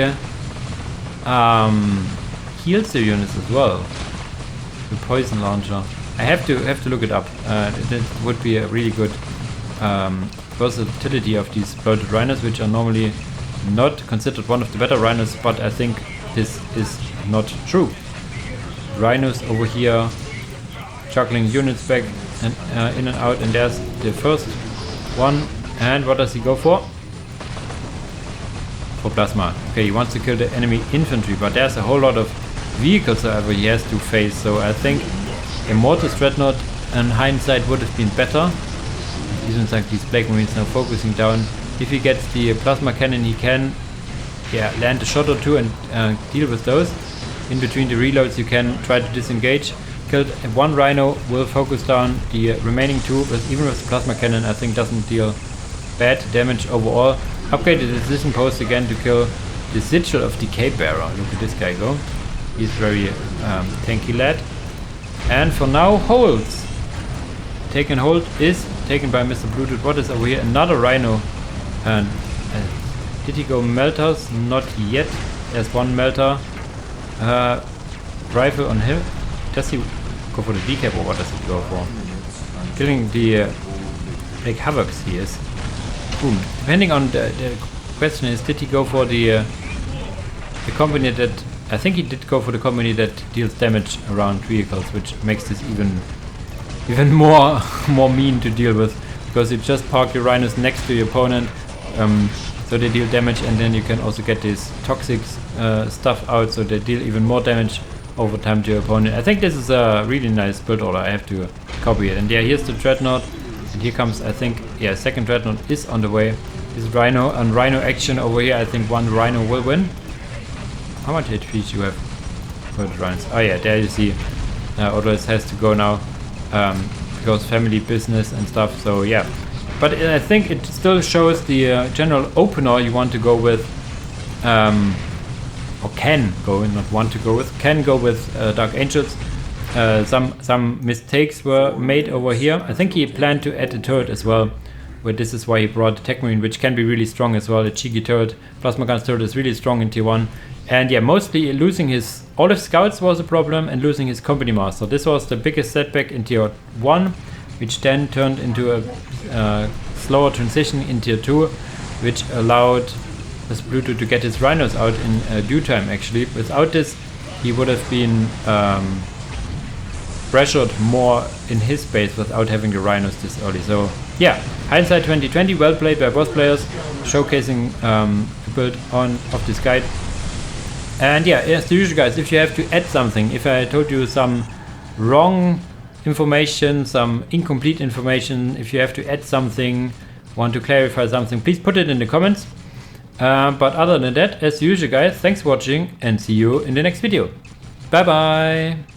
heals the units as well. The poison launcher. I have to look it up. It would be a really good versatility of these bloated rhinos, which are normally not considered one of the better rhinos, but I think this is not true. Rhinos over here juggling units back and in and out, and there's the first one. And what does he go for? For plasma. Okay, he wants to kill the enemy infantry, but there's a whole lot of vehicles however he has to face, so I think a Mortis Dreadnought in hindsight would have been better. Even like these Plague Marines now focusing down. If he gets the plasma cannon, he can land a shot or 2 and deal with those. In between the reloads you can try to disengage. Killed 1 rhino, will focus down the remaining 2, but even with the plasma cannon I think doesn't deal bad damage overall. Upgraded the decision post again to kill the Sigil of Decay Bearer. Look at this guy go. He's very tanky lad. And for now, holds. Taken hold is taken by Mr. Bluetooth. What is over here? Another rhino. And did he go melters? Not yet. There's 1 melter. Rifle on him. Does he go for the decap, or what does he go for? Killing the big havocs he is. Boom. Depending on the question is, did he go for the company that, I think he did go for the company that deals damage around vehicles, which makes this even more mean to deal with, because you just park your rhinos next to your opponent, so they deal damage, and then you can also get this toxic stuff out, so they deal even more damage over time to your opponent. I think this is a really nice build order. I have to copy it. And yeah, here's the Dreadnought, and here comes, I think, yeah, second Dreadnought is on the way. This Rhino and Rhino action over here. I think 1 Rhino will win. How much HP do you have for the Rhinos? Oh yeah, there you see. Others has to go now because family business and stuff. So yeah, but I think it still shows the general opener you want to go with, or can go, not want to go with, can go with Dark Angels. Some mistakes were made over here. I think he planned to add a turret as well, where this is why he brought the Tech Marine, which can be really strong as well. The cheeky turret, Plasma Guns turret is really strong in tier 1. And yeah, mostly losing all of scouts was a problem, and losing his company master. This was the biggest setback in tier 1, which then turned into a slower transition in tier 2, which allowed this Pluto to get his rhinos out in due time actually. Without this, he would have been pressured more in his base without having the rhinos this early. So yeah, hindsight 2020, well played by both players, showcasing the build of this guide. And yeah, as usual guys, if you have to add something, if I told you some wrong information, some incomplete information, if you have to add something, want to clarify something, please put it in the comments. But other than that, as usual guys, thanks for watching and see you in the next video. Bye bye!